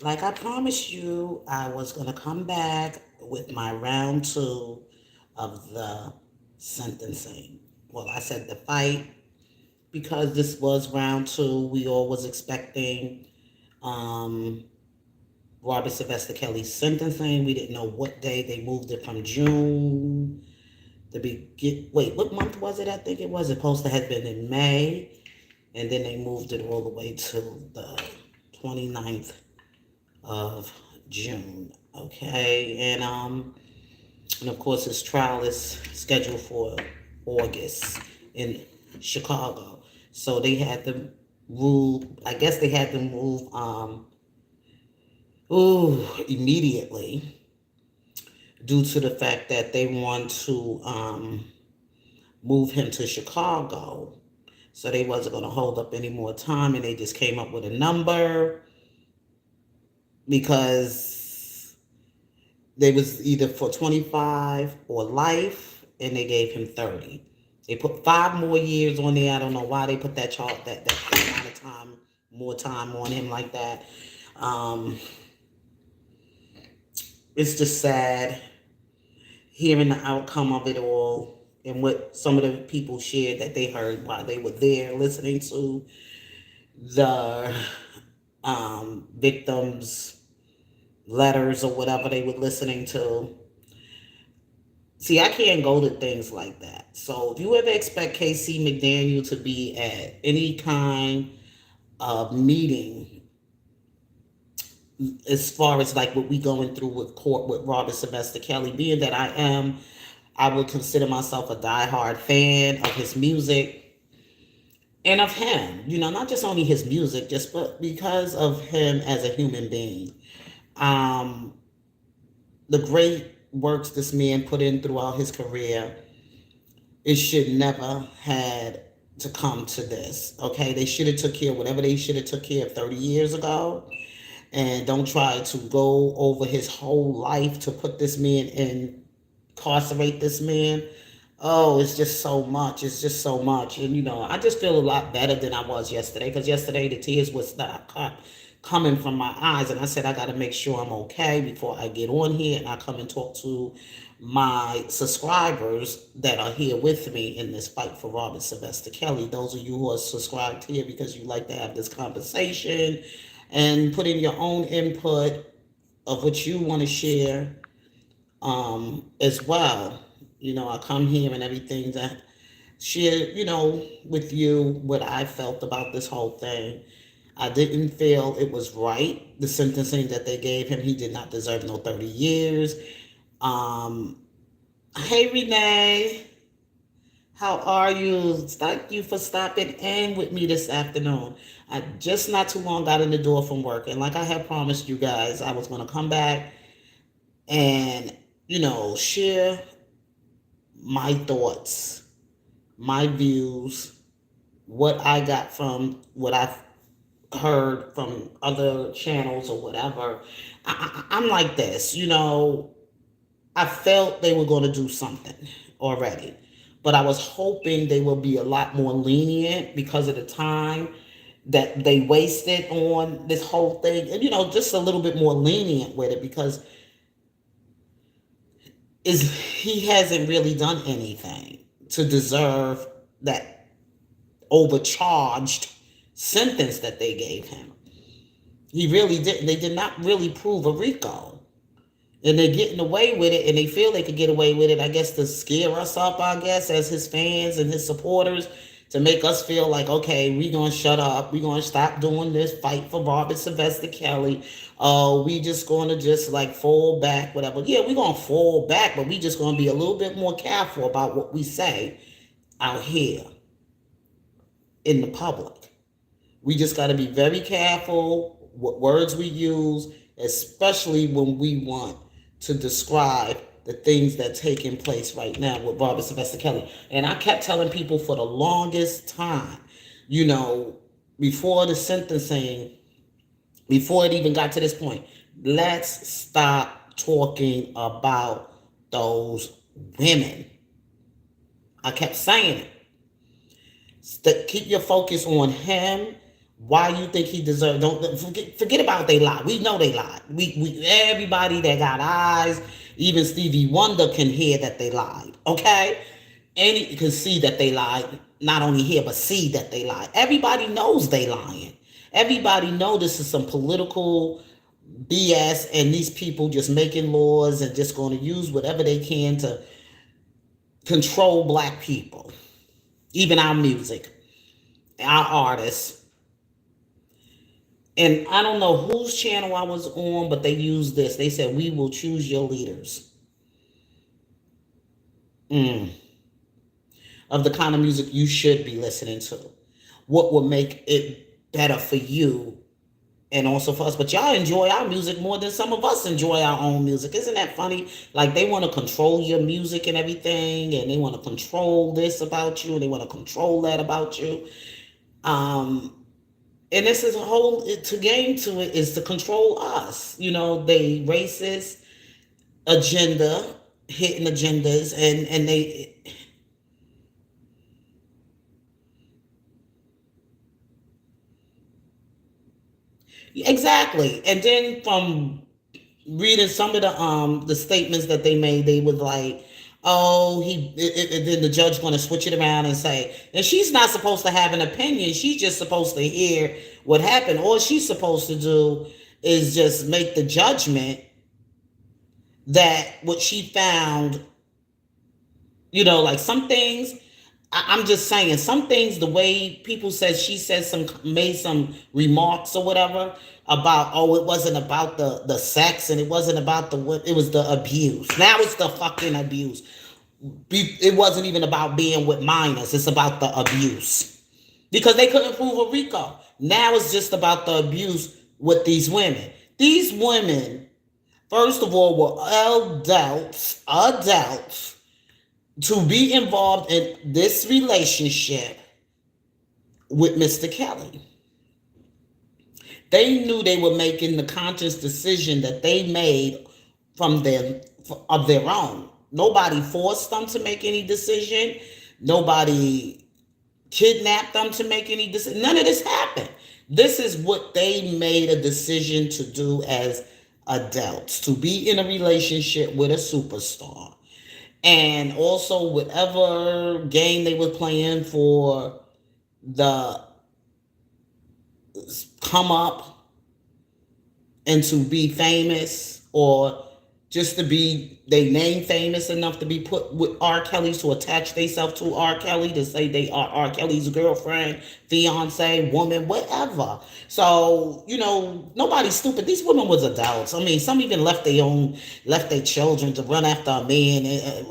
Like I promised you, I was going to come back with my round two of the sentencing. Well, I said the fight because this was round two. We all was expecting um, Robert Sylvester Kelly's sentencing. We didn't know what day. They moved it from June. Wait, what month was it? I think it was supposed to have been in May, and then they moved it all the way to the 29th of June. Okay, and of course his trial is scheduled for August in Chicago. So they had to move. I guess they had to move immediately due to the fact that they want to move him to Chicago. So they wasn't going to hold up any more time, and they just came up with a number because they was either for 25 or life, and they gave him 30. They put 5 more years on there. I don't know why they put that chart that amount of time, more time on him like that. Um, it's just sad hearing the outcome of it all and what some of the people shared that they heard while they were there listening to the victims' letters or whatever they were listening to. See, I can't go to things like that. So if you ever expect KC McDaniel to be at any kind of meeting, as far as like what we going through with court with Robert Sylvester Kelly, being that I would consider myself a diehard fan of his music and of him. You know, not just only his music, just but because of him as a human being. Um, the great works this man put in throughout his career, it should never had to come to this. Okay, they should have took care of whatever they should have took care of 30 years ago, and don't try to go over his whole life to put this man in, incarcerate this man. Oh, it's just so much. It's just so much. And, you know, I just feel a lot better than I was yesterday because yesterday the tears would stop coming from my eyes. And I said, I got to make sure I'm okay before I get on here and I come and talk to my subscribers that are here with me in this fight for Robert Sylvester Kelly. Those of you who are subscribed here because you like to have this conversation and put in your own input of what you want to share as well. You know, I come here and everything that share, you know, with you what I felt about this whole thing. I didn't feel it was right. The sentencing that they gave him, he did not deserve no 30 years. Um, hey, Renee, how are you? Thank you for stopping in with me this afternoon. I just not too long got in the door from work, and like I had promised you guys, I was going to come back and, you know, share my thoughts, my views, what I got from what I've heard from other channels or whatever. I'm like this, you know, I felt they were going to do something already, but I was hoping they would be a lot more lenient because of the time that they wasted on this whole thing, and you know, just a little bit more lenient with it because is he hasn't really done anything to deserve that overcharged sentence that they gave him. He really didn't. They did not really prove a RICO. And they're getting away with it, and they feel they could get away with it, I guess, to scare us up, I guess, as his fans and his supporters, to make us feel like, okay, we're going to shut up. We're going to stop doing this fight for Robert Sylvester Kelly. We just going to just like fall back, whatever. Yeah, we're going to fall back, but we just going to be a little bit more careful about what we say out here in the public. We just got to be very careful what words we use, especially when we want to describe the things that taking place right now with Robert Sylvester Kelly. And I kept telling people for the longest time, you know, before the sentencing, before it even got to this point, let's stop talking about those women. I kept saying it. Keep your focus on him, Why you think he deserved? Don't forget about they lie. We know they lied. We everybody that got eyes, even Stevie Wonder can hear that they lied. Okay, and he can see that they lied. Not only hear but see that they lied. Everybody knows they lying. Everybody know this is some political BS, and these people just making laws and just going to use whatever they can to control black people, even our music, our artists. And I don't know whose channel I was on, but they used this. They said, "We will choose your leaders of the kind of music you should be listening to. What will make it better for you and also for us." But y'all enjoy our music more than some of us enjoy our own music. Isn't that funny? Like they want to control your music and everything, and they want to control this about you, and they want to control that about you. Um, and this is a whole to gain to it is to control us. They racist agenda, hitting agendas, and they exactly. And then from reading some of the statements that they made, they was like, "Oh, then the judge going to switch it around and say, and she's not supposed to have an opinion. She's just supposed to hear what happened. All she's supposed to do is just make the judgment that what she found, like some things." I'm just saying some things. The way people said she said some made some remarks or whatever about, oh, it wasn't about the sex and it wasn't about it was the abuse. Now it's the fucking abuse. It wasn't even about being with minors. It's about the abuse because they couldn't prove a RICO. Now it's just about the abuse with these women. These women, first of all, were adults to be involved in this relationship with Mr. Kelly. They knew they were making the conscious decision that they made from them of their own. Nobody forced them to make any decision. Nobody kidnapped them to make any decision. None of this happened. This is what they made a decision to do as adults, to be in a relationship with a superstar. And also whatever game they were playing for the come up and to be famous, or just to be they name famous enough to be put with R. Kelly, to attach themselves to R. Kelly, to say they are R. Kelly's girlfriend, fiance, woman, whatever. So, nobody's stupid. These women was adults. I mean, some even left their children to run after a man.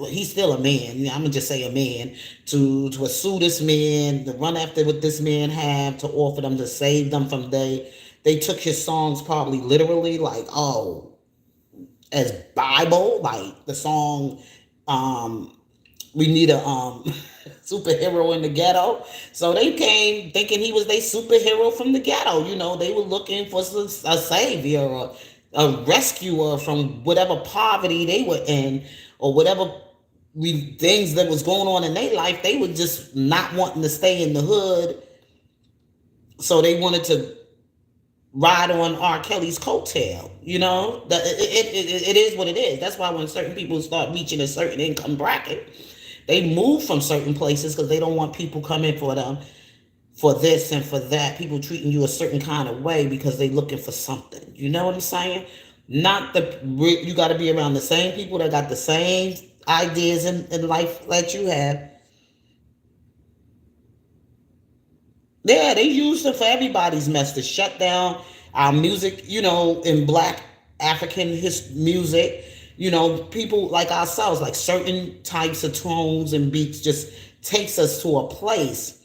He's still a man. I'm gonna just say a man, to sue this man, to run after what this man have, to offer them to save them from they took his songs probably literally, like, oh, as Bible, like the song, "We Need a Superhero in the Ghetto." So they came thinking he was their superhero from the ghetto. They were looking for a savior or a rescuer from whatever poverty they were in, or whatever things that was going on in their life. They were just not wanting to stay in the hood, so they wanted to ride on R. Kelly's coattail. That it is what it is. That's why when certain people start reaching a certain income bracket, they move from certain places because they don't want people coming for them for this and for that. People treating you a certain kind of way because they looking for something. You know what I'm saying? Not you got to be around the same people that got the same ideas in life that you have. Yeah, they used it for everybody's mess to shut down our music, in black African music. People like ourselves, like certain types of tones and beats just takes us to a place.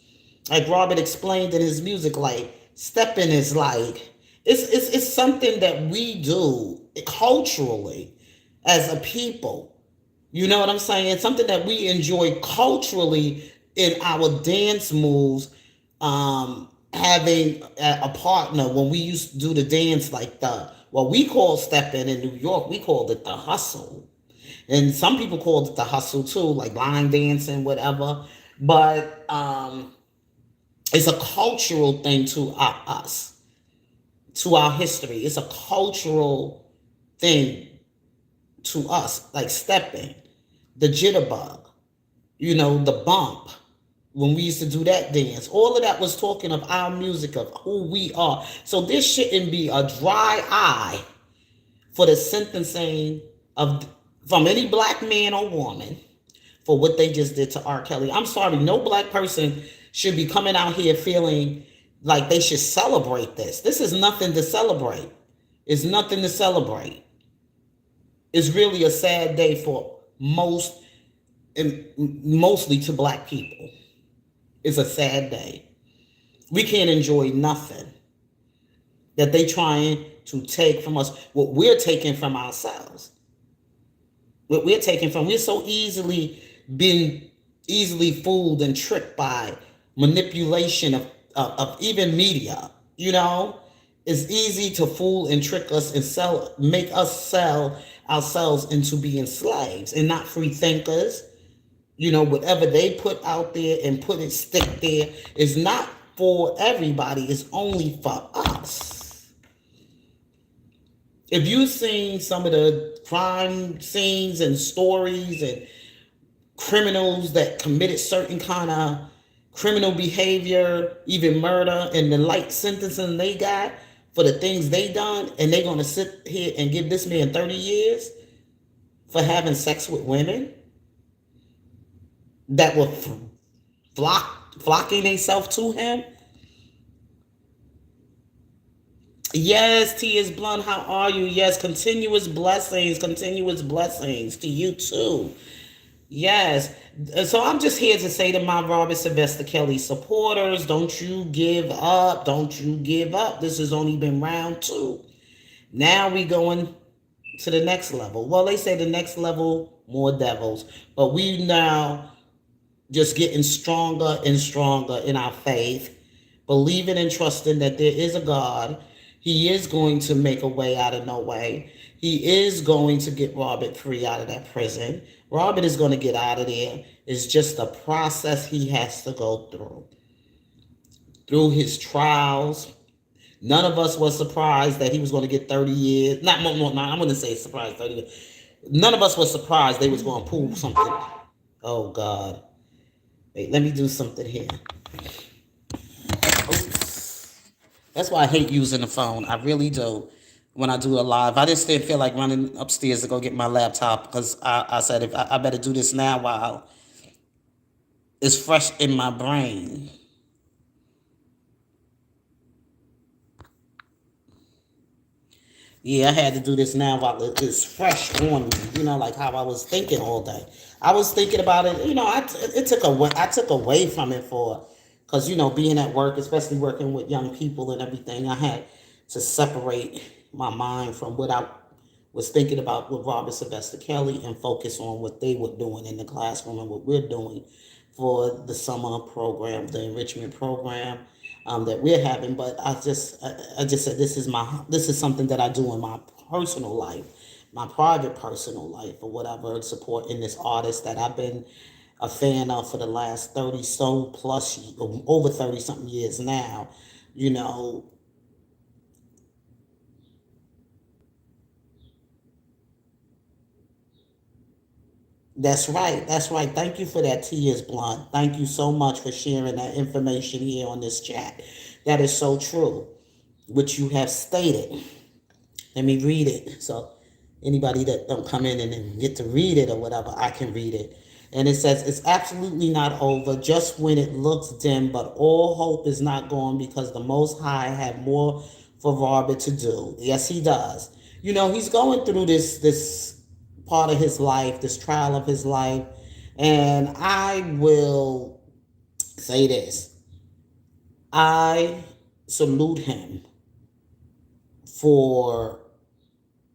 Like Robert explained in his music, like stepping is like it's something that we do culturally as a people. You know what I'm saying? It's something that we enjoy culturally in our dance moves. Having a partner when we used to do the dance, like what we call stepping in New York, we called it the hustle. And some people called it the hustle too, like line dancing, whatever. But It's a cultural thing to us, to our history. It's a cultural thing to us, like stepping, the jitterbug, the bump. When we used to do that dance, all of that was talking of our music, of who we are. So this shouldn't be a dry eye for the sentencing of from any black man or woman for what they just did to R. Kelly. I'm sorry, no black person should be coming out here feeling like they should celebrate this. This is nothing to celebrate. It's nothing to celebrate. It's really a sad day for most, and mostly to black people. It's a sad day. We can't enjoy nothing that they trying to take from us. What we're taking from ourselves. What we're taking from. We're so easily fooled and tricked by manipulation of even media. It's easy to fool and trick us and make us sell ourselves into being slaves and not free thinkers. Whatever they put out there and stick there is not for everybody. It's only for us. If you've seen some of the crime scenes and stories and criminals that committed certain kind of criminal behavior, even murder, and the light sentencing they got for the things they done, and they're going to sit here and give this man 30 years for having sex with women that were flocking themselves to him. Yes, T.S. Blunt, how are you? Yes, continuous blessings to you too. Yes. So I'm just here to say to my Robert Sylvester Kelly supporters, don't you give up. Don't you give up. This has only been round 2. Now we going to the next level. Well, they say the next level, more devils. But we now just getting stronger and stronger in our faith, believing and trusting that there is a God. He is going to make a way out of no way. He is going to get Robert free out of that prison. Robert is going to get out of there. It's just a process he has to go through his trials. None of us was surprised that he was going to get 30 years. Not more, I'm going to say surprised 30 years. None of us was surprised they was going to pull something. Oh, God. Wait, let me do something here. Oops. That's why I hate using the phone. I really do. When I do a live, I just didn't feel like running upstairs to go get my laptop because I said if I better do this now while it's fresh in my brain. Yeah, I had to do this now while it's fresh on me. Like how I was thinking all day. I was thinking about it. I took away from it because being at work, especially working with young people and everything, I had to separate my mind from what I was thinking about with Robert Sylvester Kelly and focus on what they were doing in the classroom and what we're doing for the summer program, the enrichment program that we're having. But I just said this is something that I do in my personal life, my private personal life, or whatever, supporting this artist that I've been a fan of for the last 30 so plus over 30 something years now. You know, That's right. That's right. Thank you for that, T.S. Blunt. Thank you so much for sharing that information here on this chat. That is so true, which you have stated. Let me read it. So anybody that don't come in and then get to read it or whatever, I can read it. And it says, it's absolutely not over just when it looks dim, but all hope is not gone because the Most High have more for Robert to do. Yes, he does. He's going through this part of his life, this trial of his life. And I will say this. I salute him for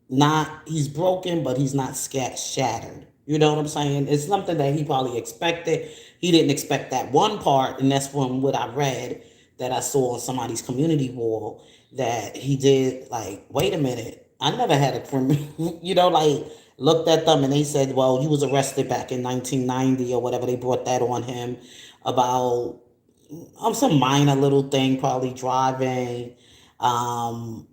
not, he's broken, but he's not shattered. You know what I'm saying? It's something that he probably expected. He didn't expect that one part, and that's from what I read that I saw on somebody's community wall that he did. Like, wait a minute, I never had a criminal, like looked at them and they said, well, you was arrested back in 1990 or whatever. They brought that on him about some minor little thing, probably driving, um,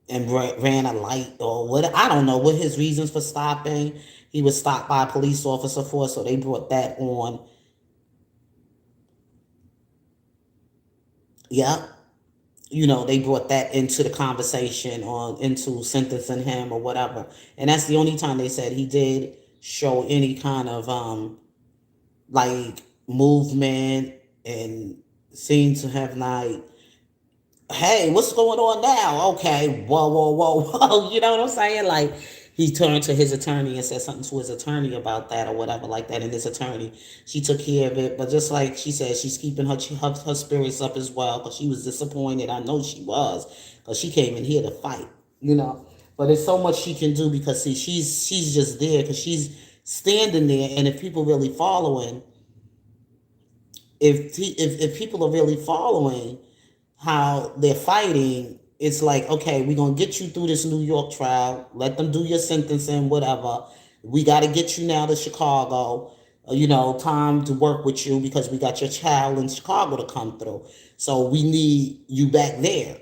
and ran a light or what. I don't know what his reasons for stopping. He was stopped by a police officer for, so they brought that on. Yeah, they brought that into the conversation or into sentencing him or whatever. And that's the only time they said he did show any kind of like movement and seemed to have like, hey, what's going on now? Okay, whoa, whoa, whoa, whoa. You know what I'm saying? Like, he turned to his attorney and said something to his attorney about that or whatever like that. And his attorney, she took care of it. But just like she said, she's keeping her spirits up as well because she was disappointed. I know she was because she came in here to fight, you know. But there's so much she can do because, see, she's just there because she's standing there. And if people really following, if people are really following how they're fighting, it's like, okay, we're gonna get you through this New York trial, let them do your sentencing, whatever. We got to get you now to Chicago. Time to work with you because we got your child in Chicago to come through. So we need you back there.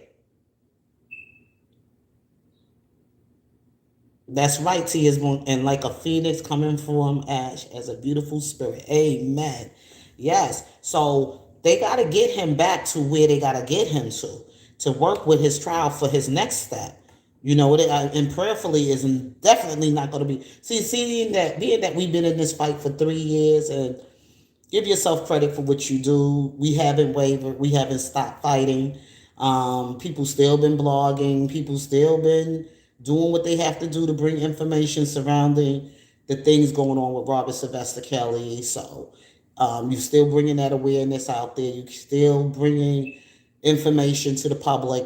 That's right, T is born, and like a phoenix coming from ash as a beautiful spirit. Amen. Yes. So they got to get him back to where they got to get him to work with his trial for his next step. And prayerfully is definitely not going to be. See, seeing that, being that we've been in this fight for 3 years, and give yourself credit for what you do. We haven't wavered. We haven't stopped fighting. People still been blogging. People still been doing what they have to do to bring information surrounding the things going on with Robert Sylvester Kelly. So you're still bringing that awareness out there. You're still bringing information to the public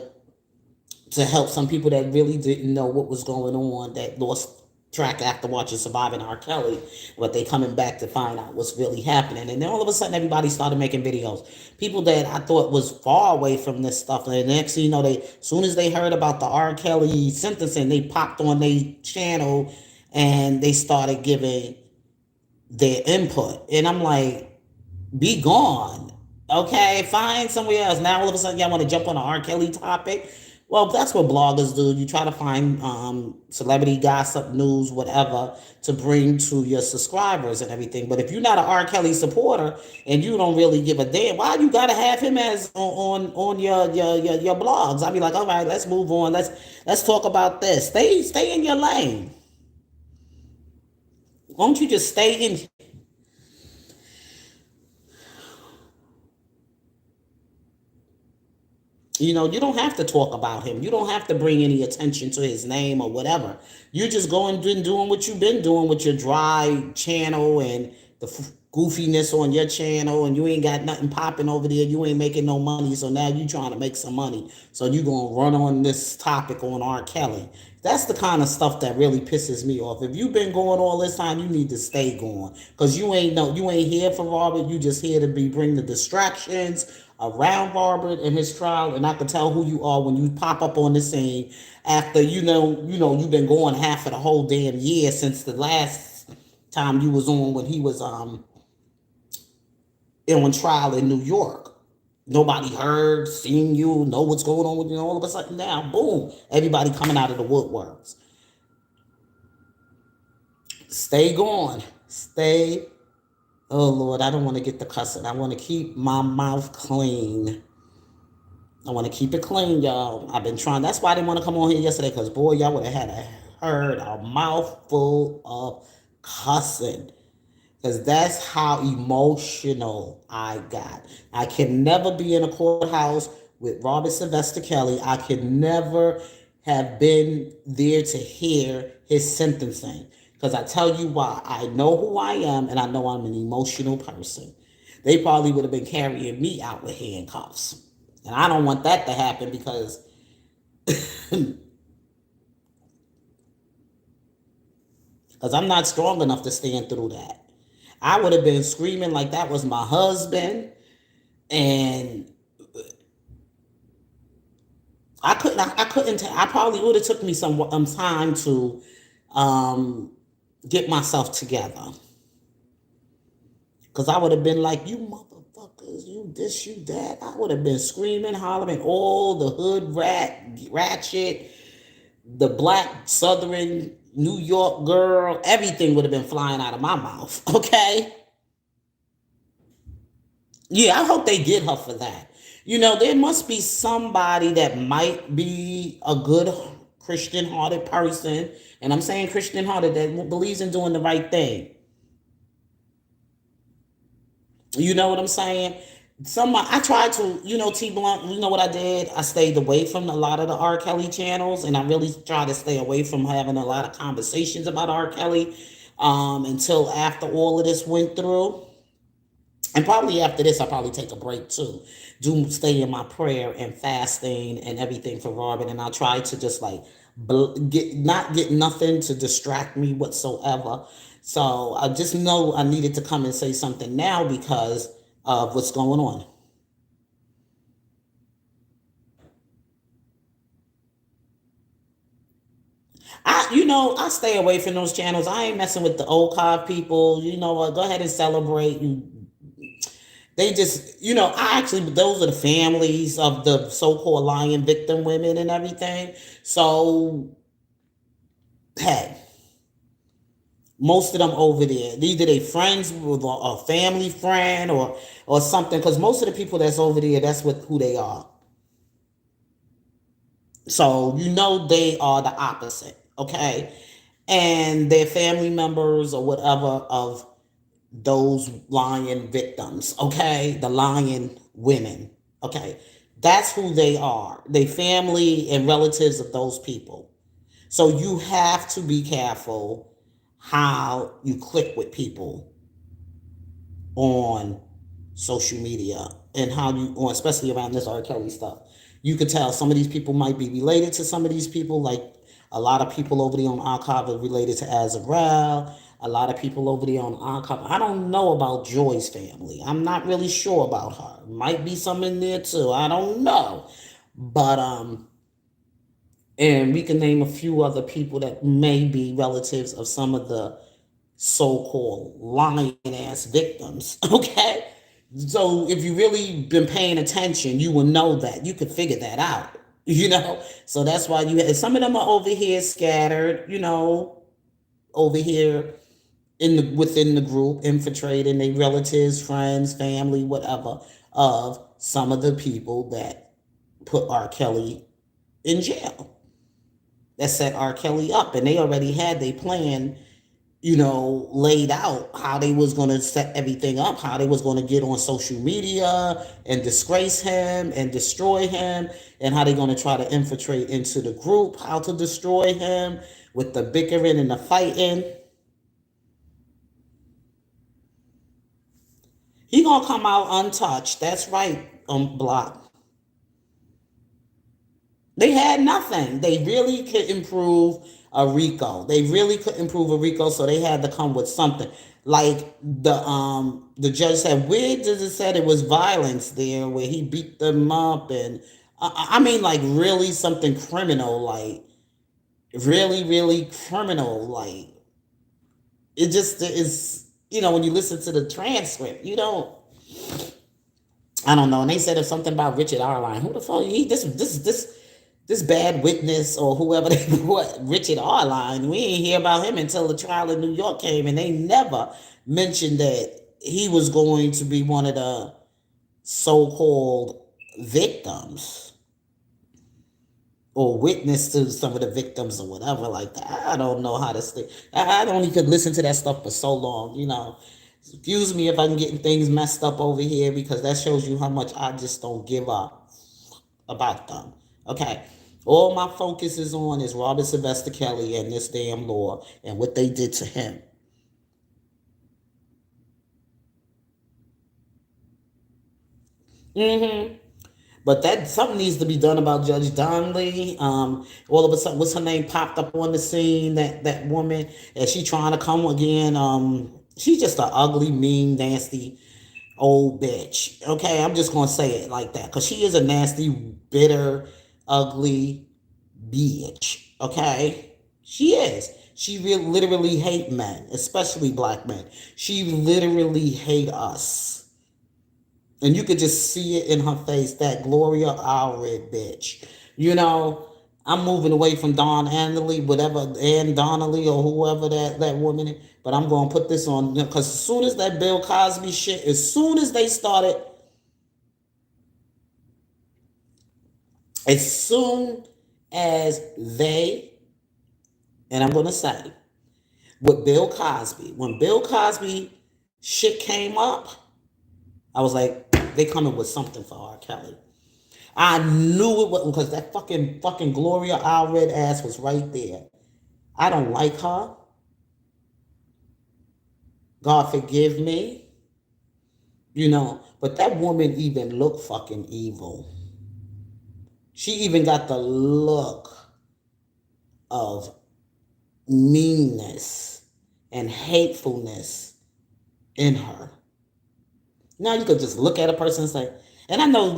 to help some people that really didn't know what was going on, that lost track after watching Surviving R. Kelly, but they coming back to find out what's really happening. And then all of a sudden, everybody started making videos. People that I thought was far away from this stuff, and the next thing you know, as soon as they heard about the R. Kelly sentencing, they popped on their channel and they started giving their input. And I'm like, be gone. Okay, find somewhere else. Now all of a sudden y'all want to jump on an R. Kelly topic. Well, that's what bloggers do. You try to find celebrity gossip, news, whatever, to bring to your subscribers and everything. But if you're not an R. Kelly supporter and you don't really give a damn, why you gotta have him as on your blogs? I'd be like, all right, let's move on. Let's talk about this. Stay in your lane. Won't you just stay in? You don't have to talk about him. You don't have to bring any attention to his name or whatever. You just going and doing what you've been doing with your dry channel and the goofiness on your channel, and you ain't got nothing popping over there. You ain't making no money, so now you trying to make some money. So you gonna run on this topic on R. Kelly. That's the kind of stuff that really pisses me off. If you've been going all this time, you need to stay going, because you ain't here for Robert. You just here to bring the distractions around Robert and his trial. And I can tell who you are when you pop up on the scene after you've been going half of the whole damn year since the last time you was on, when he was on trial in New York. Nobody heard, seen you, know what's going on with you. All of a sudden now, boom, everybody coming out of the woodworks. Stay going. Stay. Oh Lord, I don't want to get the cussing. I want to keep my mouth clean. I want to keep it clean, y'all. I've been trying. That's why I didn't want to come on here yesterday, because boy, y'all would have heard a mouthful of cussing. Because that's how emotional I got. I can never be in a courthouse with Robert Sylvester Kelly. I can never have been there to hear his sentencing. Because I tell you why. I know who I am, and I know I'm an emotional person. They probably would have been carrying me out with handcuffs. And I don't want that to happen, because I'm not strong enough to stand through that. I would have been screaming like that was my husband, and I probably would have took me some time to um, get myself together, because I would have been like, you motherfucker, motherfuckers, you this, you that. I would have been screaming, hollering, all the hood ratchet, the black southern New York girl, everything would have been flying out of my mouth. Okay. Yeah, I hope they get her for that. There must be somebody that might be a good Christian hearted person. And I'm saying Christian hearted that believes in doing the right thing. You know what I'm saying? I tried to, T Blunt, you know what I did? I stayed away from a lot of the R. Kelly channels, and I really tried to stay away from having a lot of conversations about R. Kelly until after all of this went through. And probably after this, I'll probably take a break too. Do stay in my prayer and fasting and everything for Robin. And I'll try to just like not get nothing to distract me whatsoever. So I just know I needed to come and say something now because of what's going on. I stay away from those channels. I ain't messing with the old cod people. You know what? Go ahead and celebrate. They just, I actually, those are the families of the so-called lion victim women and everything. So, hey, most of them over there, either they friends with a family friend or something, because most of the people that's over there, that's what who they are. So they are the opposite, okay? And they're family members or whatever of those lion victims, okay? The lion women, okay? That's who they are. They family and relatives of those people. So you have to be careful how you click with people on social media and how you, on especially around this R. Kelly stuff. You could tell some of these people might be related to some of these people, like a lot of people over there on Archive are related to Azarel. A lot of people over there on Archive. I don't know about Joy's family. I'm not really sure about her. Might be some in there too. I don't know. But and we can name a few other people that may be relatives of some of the so-called lying ass victims. Okay, so if you really been paying attention, you will know that you could figure that out. So that's why some of them are over here scattered. Over here within the group, infiltrating their relatives, friends, family, whatever, of some of the people that put R. Kelly in jail, that set R. Kelly up, and they already had their plan, laid out how they was going to set everything up, how they was going to get on social media and disgrace him and destroy him, and how they going to try to infiltrate into the group, how to destroy him with the bickering and the fighting. He gonna come out untouched. That's right, Block. They had nothing. They really could improve a Rico. They really could improve a Rico, so they had to come with something. Like the judge said, where does it say it was violence there, where he beat them up and I mean like really something criminal, like really, really criminal, like it just is, when you listen to the transcript, you don't I don't know. And they said it's something about Richard Arline. Who the fuck he this bad witness or whoever they what Richard Arline. We ain't hear about him until the trial in New York came, and they never mentioned that he was going to be one of the so-called victims or witness to some of the victims or whatever like that. I don't know how to say. I only could listen to that stuff for so long. Excuse me if I'm getting things messed up over here because that shows you how much I just don't give up about them. Okay. All my focus is on is Robert Sylvester Kelly and this damn law and what they did to him. Mm-hmm. But that something needs to be done about Judge Donnelly. All of a sudden, what's her name popped up on the scene? That woman, and she trying to come again. She's just an ugly, mean, nasty old bitch. Okay, I'm just gonna say it like that because she is a nasty, bitter, ugly bitch. Okay, she is. She literally hate men, especially black men. She literally hate us. And you could just see it in her face, that Gloria Allred bitch. You know, I'm moving away from Don Annally, whatever, Ann Donnelly or whoever that woman is. But I'm going to put this on, because as soon as that Bill Cosby shit, as soon as they started, as soon as they, and I'm going to say, with Bill Cosby, when Bill Cosby shit came up, I was like, they coming with something for R. Kelly. I knew it was, because that fucking Gloria Allred ass was right there. I don't like her. God forgive me. But that woman even looked fucking evil. She even got the look of meanness and hatefulness in her. Now you could just look at a person and say, and I know,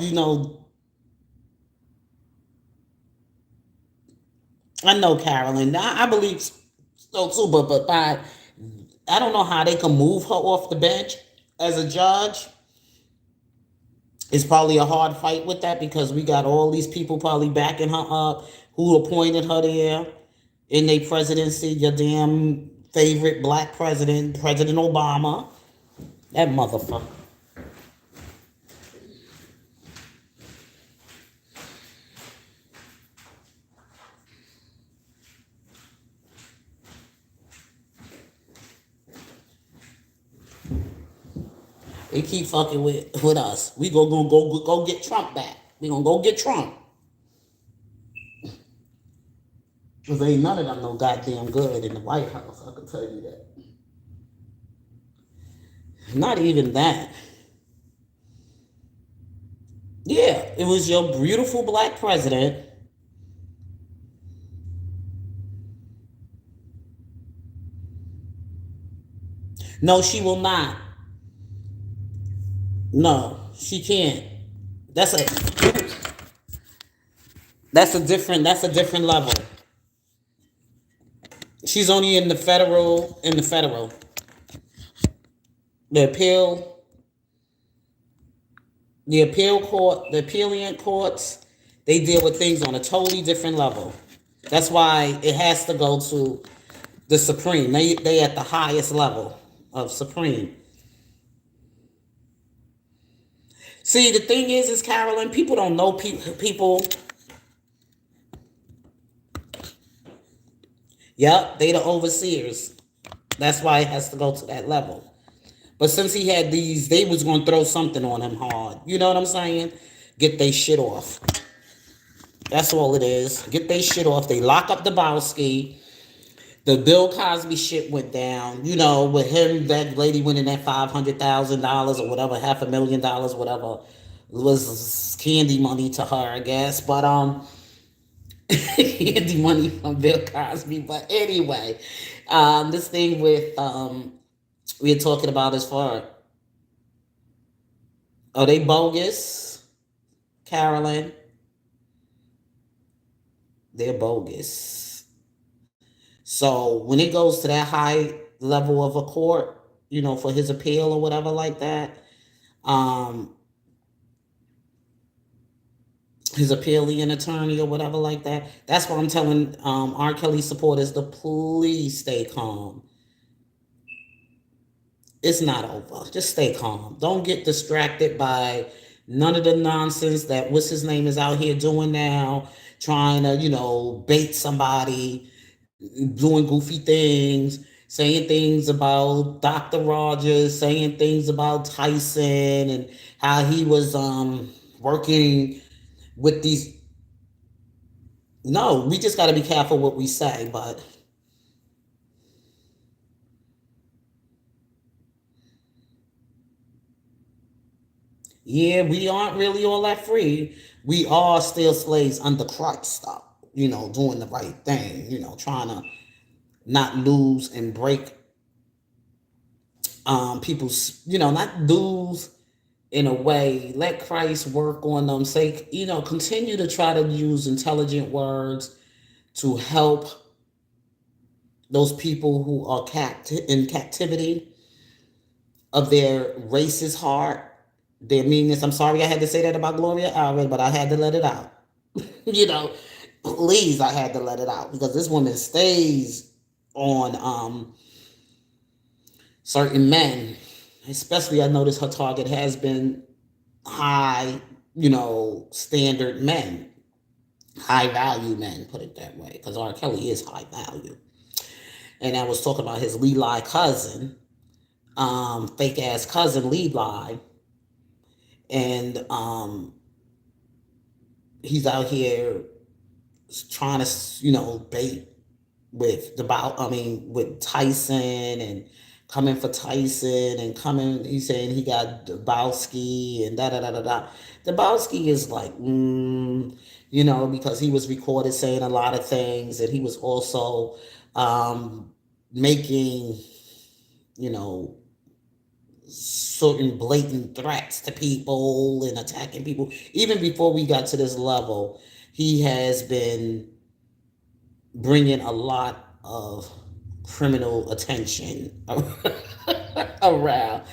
I know Carolyn. I believe so too, but I don't know how they can move her off the bench as a judge. It's probably a hard fight with that, because we got all these people probably backing her up who appointed her there in their presidency. Your damn favorite black president, President Obama. That motherfucker. They keep fucking with us. We go get Trump back. We gonna go get Trump. Cause ain't none of them no goddamn good in the White House. I can tell you that. Not even that. Yeah, it was your beautiful black president. No, she will not. No, she can't. That's a that's a different level. She's only in the federal. The appeal the appeal court, the appealing courts, they deal with things on a totally different level. That's why it has to go to the Supreme. They at the highest level of Supreme. See, the thing is Carolyn, people don't know people. Yep, they the overseers. That's why it has to go to that level. But since he had these, they was gonna throw something on him hard. You know what I'm saying? Get they shit off. That's all it is. Get they shit off. They lock up the Bowski. The Bill Cosby shit went down. With him, that lady winning that $500,000 or whatever, $500,000, whatever, was candy money to her, I guess. But candy money from Bill Cosby. But anyway, this thing with we're talking about as far, are they bogus, Carolyn? They're bogus. So when it goes to that high level of a court, for his appeal or whatever like that, um, his appealing attorney or whatever like that, that's what I'm telling R. Kelly supporters to please stay calm. It's not over. Just stay calm. Don't get distracted by none of the nonsense that what's his name is out here doing now, trying to, bait somebody, doing goofy things, saying things about Dr. Rogers, saying things about Tyson and how he was working with these. No, we just got to be careful what we say, but yeah, we aren't really all that free. We are still slaves under Christ, though. Doing the right thing. Trying to not lose and break people's. Not lose in a way. Let Christ work on them. Say, continue to try to use intelligent words to help those people who are in captivity of their racist heart. Their meanness. I'm sorry I had to say that about Gloria Alvin, but I had to let it out. you know, please, I had to let it out because this woman stays on certain men. Especially, I notice her target has been high, standard men, high value men, put it that way, because R. Kelly is high value. And I was talking about his Levi cousin, fake ass cousin Levi, and he's out here trying to, bait with with Tyson and coming for Tyson and coming. He's saying he got Dabowski and da da da da da. Dabowski is like, because he was recorded saying a lot of things, and he was also making, you know, certain blatant threats to people and attacking people. Even before we got to this level, he has been bringing a lot of criminal attention around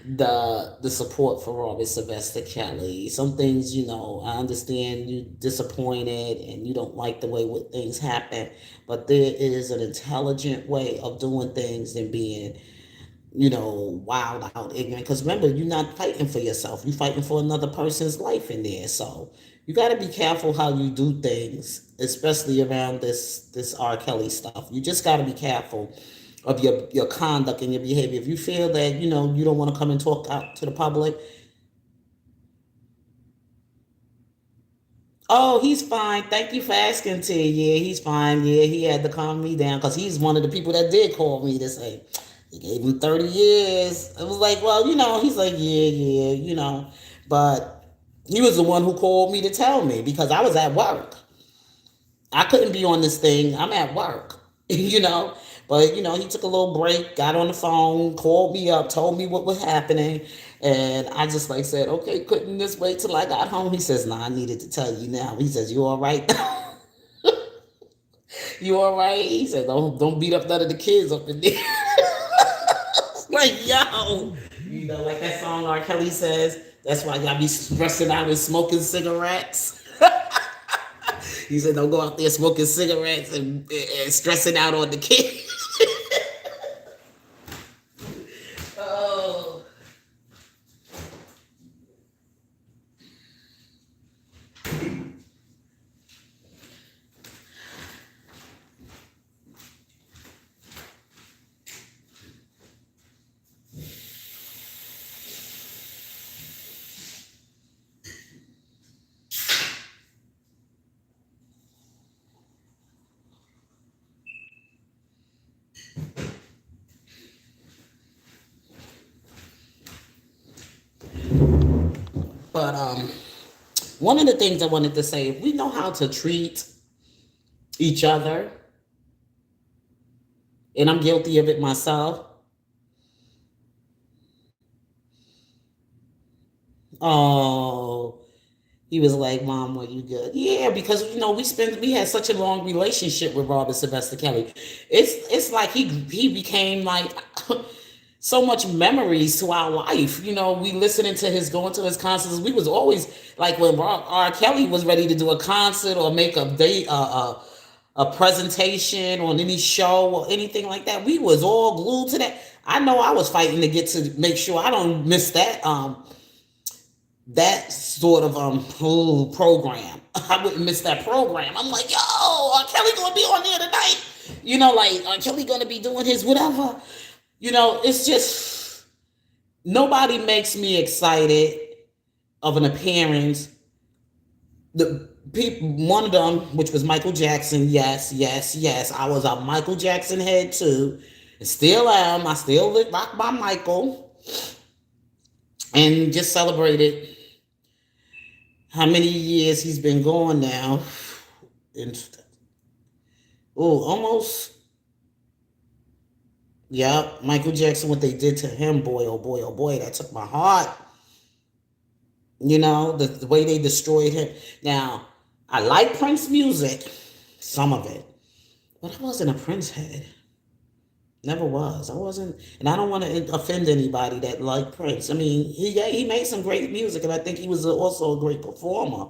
the support for Robert Sylvester Kelly. Some things, I understand you disappointed and you don't like the way what things happen, but there is an intelligent way of doing things than being, wild out, ignorant. Because remember, you're not fighting for yourself; you're fighting for another person's life in there. So you got to be careful how you do things, especially around this R. Kelly stuff. You just got to be careful of your conduct and your behavior. If you feel that you don't want to come and talk out to the public, oh, he's fine. Thank you for asking, T. Yeah, he's fine. Yeah, he had to calm me down because he's one of the people that did call me to say he gave him 30 years. I was like, well, he's like, yeah, yeah, but he was the one who called me to tell me because I was at work. I couldn't be on this thing. I'm at work, you know. But he took a little break, got on the phone, called me up, told me what was happening, and I just like said, okay, couldn't this wait till I got home? He says, nah, I needed to tell you now. He says, you all right? You all right? He said, don't beat up none of the kids up in there. Like, yo, like that song R. Kelly says, that's why y'all be stressing out and smoking cigarettes. He said, don't go out there smoking cigarettes and stressing out on the kids. Oh. But one of the things I wanted to say, if we know how to treat each other, and I'm guilty of it myself. Oh, he was like, "Mom, are you good?" Yeah, because we had such a long relationship with Robert Sylvester Kelly. It's like he became like so much memories to our life. We listening to his going to his concerts. We was always like when R. Kelly was ready to do a concert or make a presentation on any show or anything like that. We was all glued to that. I know I was fighting to get to make sure I don't miss that sort of program. I wouldn't miss that program. I'm like, yo, R. Kelly gonna be on there tonight. Like R. Kelly gonna be doing his whatever. It's just nobody makes me excited of an appearance. The people, one of them, which was Michael Jackson. Yes, yes, yes. I was a Michael Jackson head too, and still am. I still rock by Michael, and just celebrated how many years he's been going now. And almost. Yep, Michael Jackson, what they did to him, boy, oh boy, oh boy, that took my heart. The way they destroyed him. Now, I like Prince music, some of it, but I wasn't a Prince head. Never was. I wasn't, and I don't want to offend anybody that like Prince. I mean, he made some great music, and I think he was also a great performer.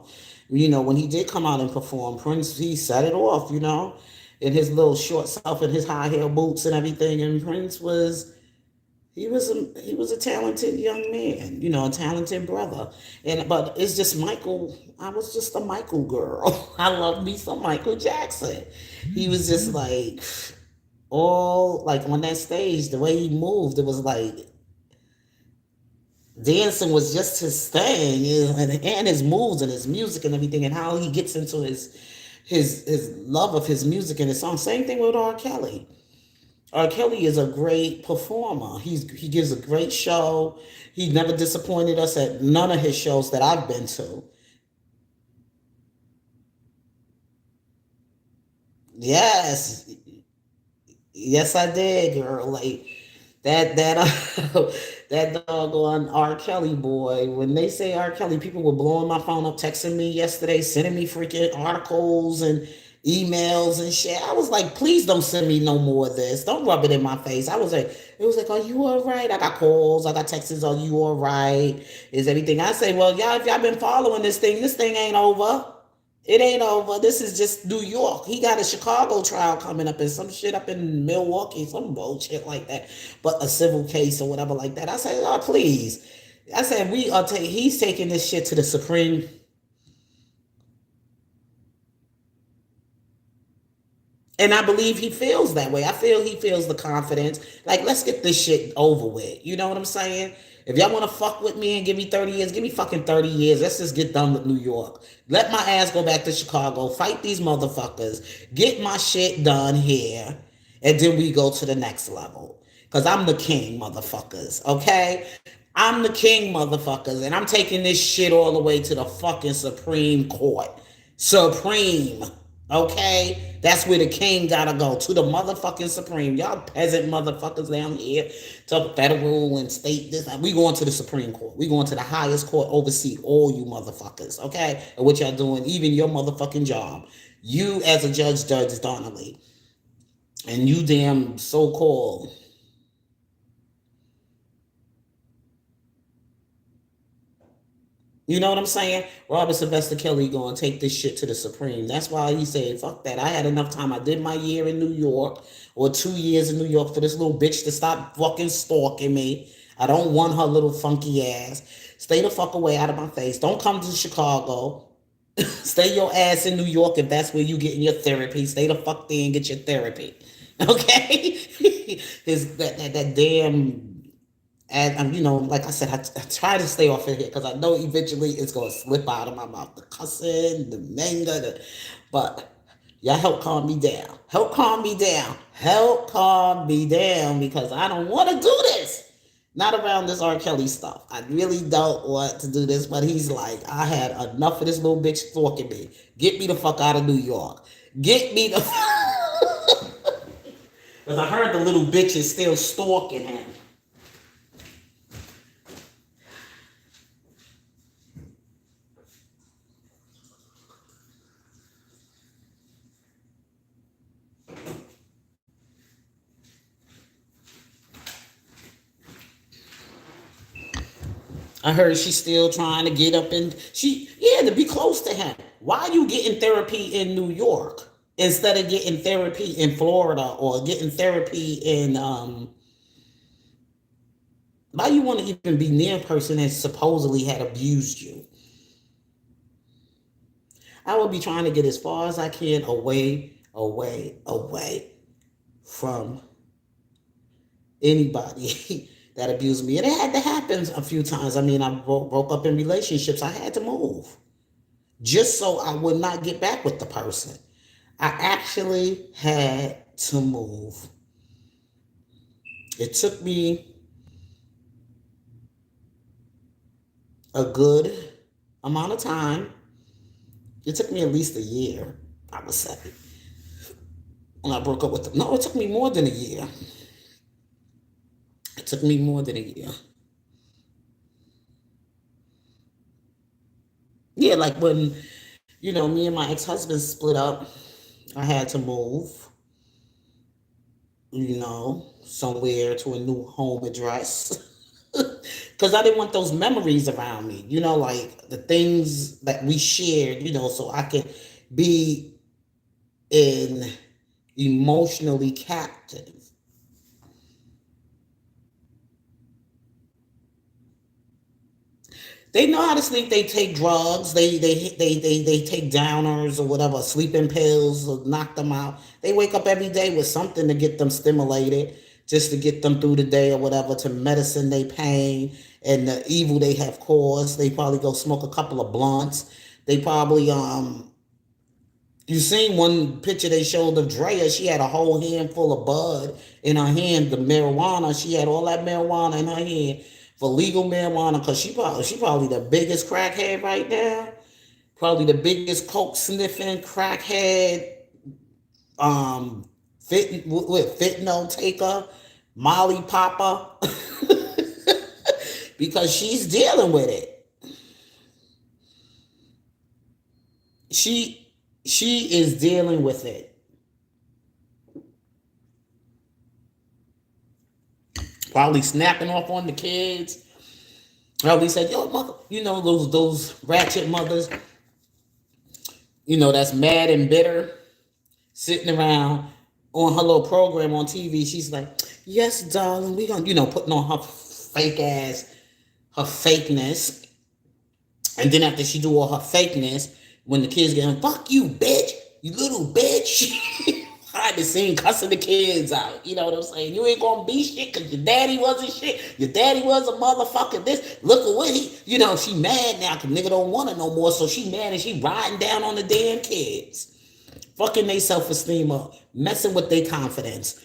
When he did come out and perform, Prince he set it off. In his little short self and his high heel boots and everything. And Prince was he was a talented young man. A talented brother. But it's just Michael. I was just a Michael girl. I love me some Michael Jackson. He was just like all like on that stage, the way he moved, it was like dancing was just his thing, and his moves and his music and everything, and how he gets into his love of his music and his song. Same thing with R. Kelly. R. Kelly is a great performer. He gives a great show. He never disappointed us at none of his shows that I've been to. Yes, yes, I did, girl. Like that doggone R. Kelly boy. When they say R. Kelly, people were blowing my phone up, texting me yesterday, sending me freaking articles and emails and shit. I was like, please don't send me no more of this. Don't rub it in my face. It was like, are you all right? I got calls, I got texts. Are you all right? Is everything? I say, well, y'all, if y'all been following this thing ain't over. It ain't over. This is just New York. He got a Chicago trial coming up and some shit up in Milwaukee, some bullshit like that. But a civil case or whatever like that. I said, oh, please. I said, he's taking this shit to the Supreme. And I believe he feels that way. I feel he feels the confidence. Like, let's get this shit over with. You know what I'm saying? If y'all want to fuck with me and give me 30 years, give me fucking 30 years. Let's just get done with New York. Let my ass go back to Chicago, fight these motherfuckers, get my shit done here, and then we go to the next level. Because I'm the king, motherfuckers. Okay? I'm the king, motherfuckers. And I'm taking this shit all the way to the fucking Supreme Court. Supreme. Okay? That's where the king gotta go. To the motherfucking Supreme. Y'all peasant motherfuckers down here to federal and state this. We going to the Supreme Court. We going to the highest court, oversee all you motherfuckers. Okay? And what y'all doing, even your motherfucking job. You as a Judge Donnelly. And you damn so-called. You know what I'm saying? Robert Sylvester Kelly going to take this shit to the Supreme. That's why he said, fuck that. I had enough time. I did my year in New York or 2 years in New York for this little bitch to stop fucking stalking me. I don't want her little funky ass. Stay the fuck away out of my face. Don't come to Chicago. Stay your ass in New York if that's where you getting your therapy. Stay the fuck there and get your therapy. Okay? That damn and like I said, I try to stay off of here because I know eventually it's gonna slip out of my mouth. The cussing, the manga, but y'all help calm me down. Help calm me down. Help calm me down because I don't want to do this. Not around this R. Kelly stuff. I really don't want to do this, but he's like, I had enough of this little bitch stalking me. Get me the fuck out of New York. Get me the. Because I heard the little bitch is still stalking him. I heard she's still trying to get up and to be close to him. Why are you getting therapy in New York instead of getting therapy in Florida or getting therapy in why you want to even be near a person that supposedly had abused you? I will be trying to get as far as I can away from anybody that abused me. And it had to happen a few times. I mean, I broke up in relationships. I had to move just so I would not get back with the person. I actually had to move. It took me a good amount of time. It took me at least a year, I would say, when I broke up with them. No, it took me more than a year. It took me more than a year. Yeah, like when, me and my ex husband split up, I had to move. somewhere to a new home address. Because I didn't want those memories around me, like the things that we shared, so I could be in emotionally captive. They know how to sleep. They take drugs. They take downers or whatever, sleeping pills, or knock them out. They wake up every day with something to get them stimulated, just to get them through the day or whatever, to medicine their pain and the evil they have caused. They probably go smoke a couple of blunts. They probably You seen one picture they showed of Drea? She had a whole handful of bud in her hand, the marijuana. She had all that marijuana in her hand for legal marijuana, because she probably the biggest crackhead right now. Probably the biggest coke sniffing crackhead, with fentanyl taker, Molly Popper, because she's dealing with it. She she is dealing with it. Probably snapping off on the kids. Probably said, "Yo, mother," those ratchet mothers, that's mad and bitter, sitting around on her little program on TV. She's like, "Yes, darling, we gonna," putting on her fake ass, her fakeness. And then after she do all her fakeness, when the kids get him, "Fuck you, bitch, you little bitch." I been seeing cussing the kids out. You know what I'm saying? You ain't gonna be shit because your daddy wasn't shit. Your daddy was a motherfucker. This, look at what she mad now because nigga don't want her no more. So she mad and she riding down on the damn kids. Fucking their self esteem up. Messing with their confidence.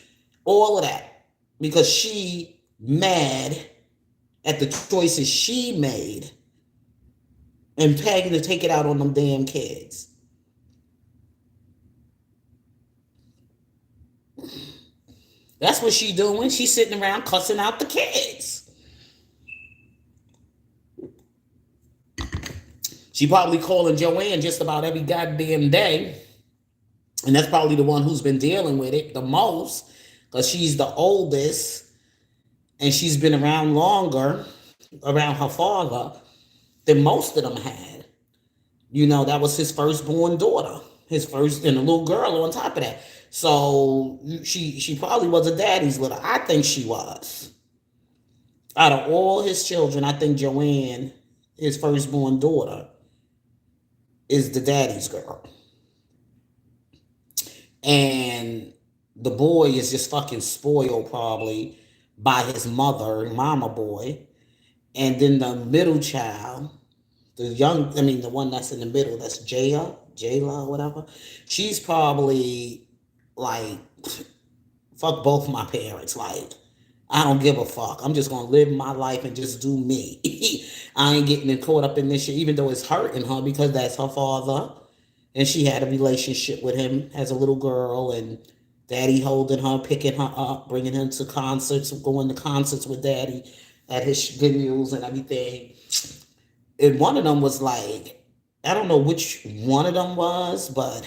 All of that. Because she mad at the choices she made and pegging to take it out on them damn kids. That's what she doing. She's sitting around cussing out the kids. She probably calling Joanne just about every goddamn day. And that's probably the one who's been dealing with it the most, because she's the oldest and she's been around longer, around her father, than most of them had. That was his firstborn daughter, his first, and a little girl on top of that. So she probably was a daddy's little. I think she was. Out of all his children, I think Joanne, his firstborn daughter, is the daddy's girl. And the boy is just fucking spoiled probably by his mother, mama boy. And then the middle child, the one that's in the middle, that's Jayla, whatever. She's probably like, fuck both my parents. Like, I don't give a fuck. I'm just gonna live my life and just do me. I ain't getting caught up in this shit, even though it's hurting her because that's her father. And she had a relationship with him as a little girl, and daddy holding her, picking her up, bringing her to concerts, going to concerts with daddy at his venues and everything. And one of them was like, I don't know which one of them was, but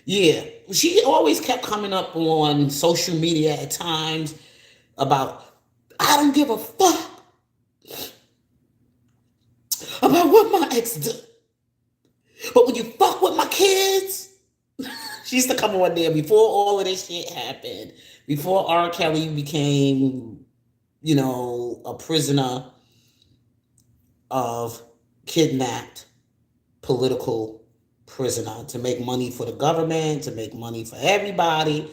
yeah, she always kept coming up on social media at times about, "I don't give a fuck about what my ex did, but when you fuck with my kids." She used to come on there before all of this shit happened, before R. Kelly became, a prisoner of kidnapped political prisoner, to make money for the government, to make money for everybody,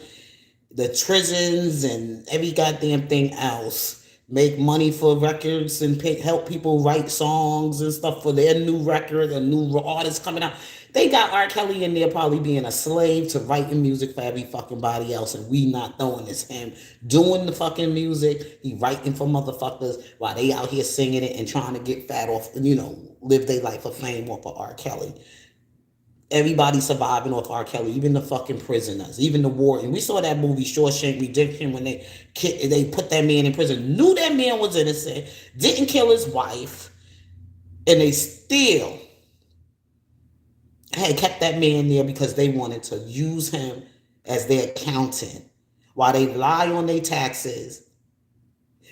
the prisons and every goddamn thing else. Make money for records and help people write songs and stuff for their new record and new artists coming out. They got R. Kelly in there probably being a slave to writing music for every fucking body else, and we not knowing it's him doing the fucking music. He writing for motherfuckers while they out here singing it and trying to get fat off, live their life of fame off of R. Kelly. Everybody surviving off R. Kelly, even the fucking prisoners, even the war. And we saw that movie Shawshank Redemption when they put that man in prison, knew that man was innocent, didn't kill his wife, and they still had kept that man there because they wanted to use him as their accountant while they lie on their taxes,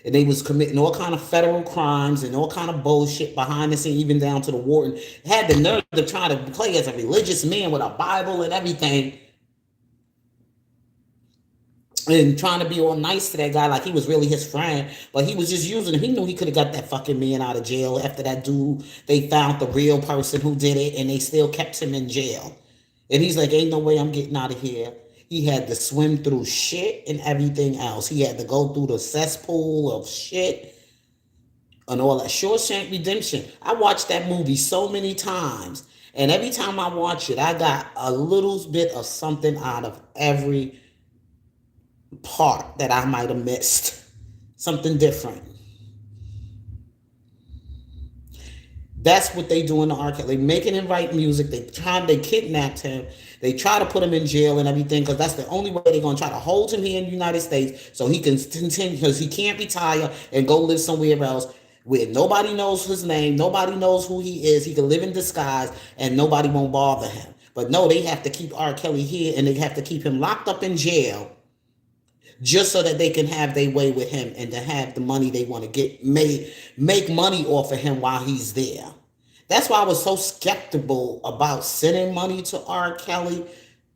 and they was committing all kind of federal crimes and all kind of bullshit behind the scene, even down to the warden had the nerve to try to play as a religious man with a Bible and everything, and trying to be all nice to that guy like he was really his friend, but he was just using him. He knew he could have got that fucking man out of jail after that dude. They found the real person who did it, and they still kept him in jail. And he's like, "Ain't no way I'm getting out of here." He had to swim through shit and everything else. He had to go through the cesspool of shit and all that. Shawshank Redemption. I watched that movie so many times, and every time I watch it, I got a little bit of something out of every part that I might have missed. Something different. That's what they do in the arcade. They making him write music. They kidnapped him. They try to put him in jail and everything because that's the only way they're gonna try to hold him here in the United States so he can continue, because he can't retire and go live somewhere else where nobody knows his name, nobody knows who he is. He can live in disguise and nobody won't bother him. But no, they have to keep R. Kelly here and they have to keep him locked up in jail just so that they can have their way with him and to have the money they want to get made, make money off of him while he's there. That's why I was so skeptical about sending money to R. Kelly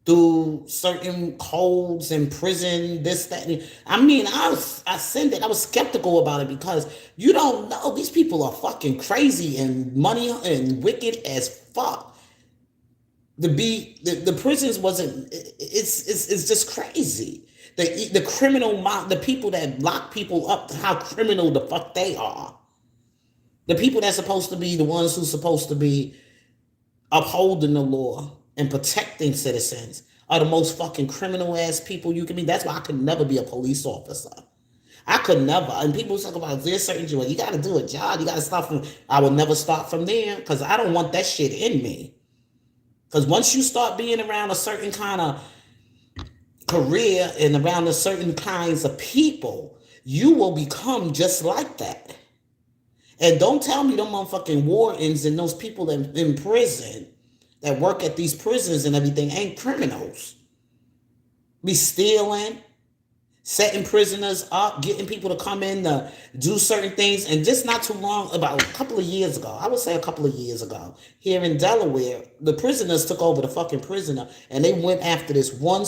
through certain codes in prison, this, that. I mean, I sent it. I was skeptical about it because you don't know. These people are fucking crazy and money and wicked as fuck. The prisons wasn't. It's just crazy. The criminal, the people that lock people up, how criminal the fuck they are. The people that's supposed to be the ones who's supposed to be upholding the law and protecting citizens are the most fucking criminal ass people you can be. That's why I could never be a police officer. I could never. And people talk about there's certain you got to do a job. You got to start from. I will never start from there because I don't want that shit in me. Because once you start being around a certain kind of career and around a certain kinds of people, you will become just like that. And don't tell me them motherfucking wardens and those people that in prison that work at these prisons and everything ain't criminals. Be stealing, setting prisoners up, getting people to come in to do certain things. And just not too long, about a couple of years ago, I would say a couple of years ago, here in Delaware, the prisoners took over the fucking prisoner and they went after this one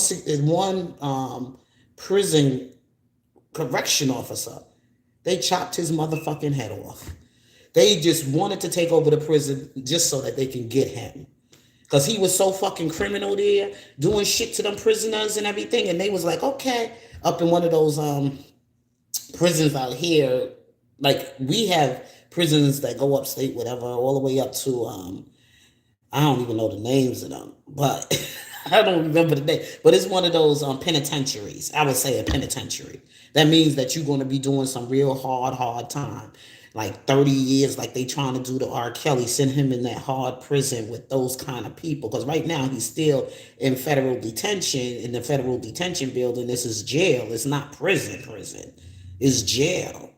prison correction officer. They chopped his motherfucking head off. They just wanted to take over the prison just so that they can get him. Because he was so fucking criminal there, doing shit to them prisoners and everything. And they was like, okay, up in one of those prisons out here, like we have prisons that go upstate, whatever, all the way up to, I don't even know the names of them, but I don't remember the name. But it's one of those penitentiaries. I would say a penitentiary. That means that you're going to be doing some real hard time. Like 30 years, like they trying to do to R. Kelly, send him in that hard prison with those kind of people. Because right now he's still in federal detention, in the federal detention building. This is jail. It's not prison. It's jail.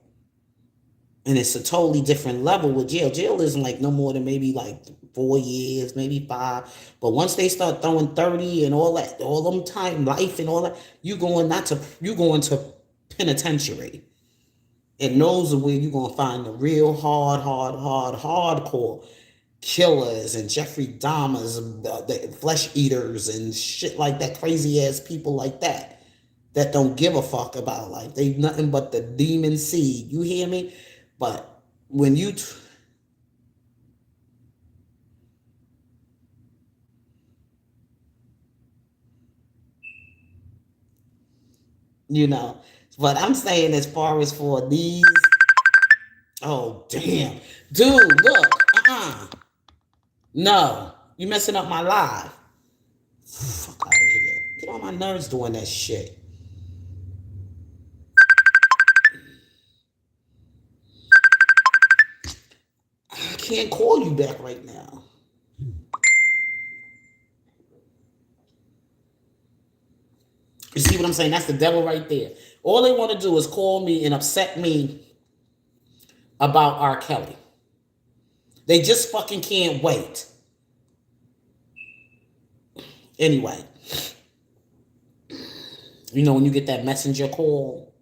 And it's a totally different level with jail. Jail isn't like no more than maybe like 4 years, maybe 5. But once they start throwing 30 and all that, all them time, life and all that, you going to penitentiary. And those are where you're going to find the real hardcore killers and Jeffrey Dahmers, the flesh eaters and shit like that, crazy ass people like that don't give a fuck about life. They nothing but the demon seed. You hear me? But when you know, but I'm saying as far as for these, oh damn, dude, look, no, you messing up my live. Fuck out of here. Get on my nerves doing that shit. I can't call you back right now. You see what I'm saying? That's the devil right there. All they want to do is call me and upset me about R. Kelly. They just fucking can't wait. Anyway, when you get that messenger call.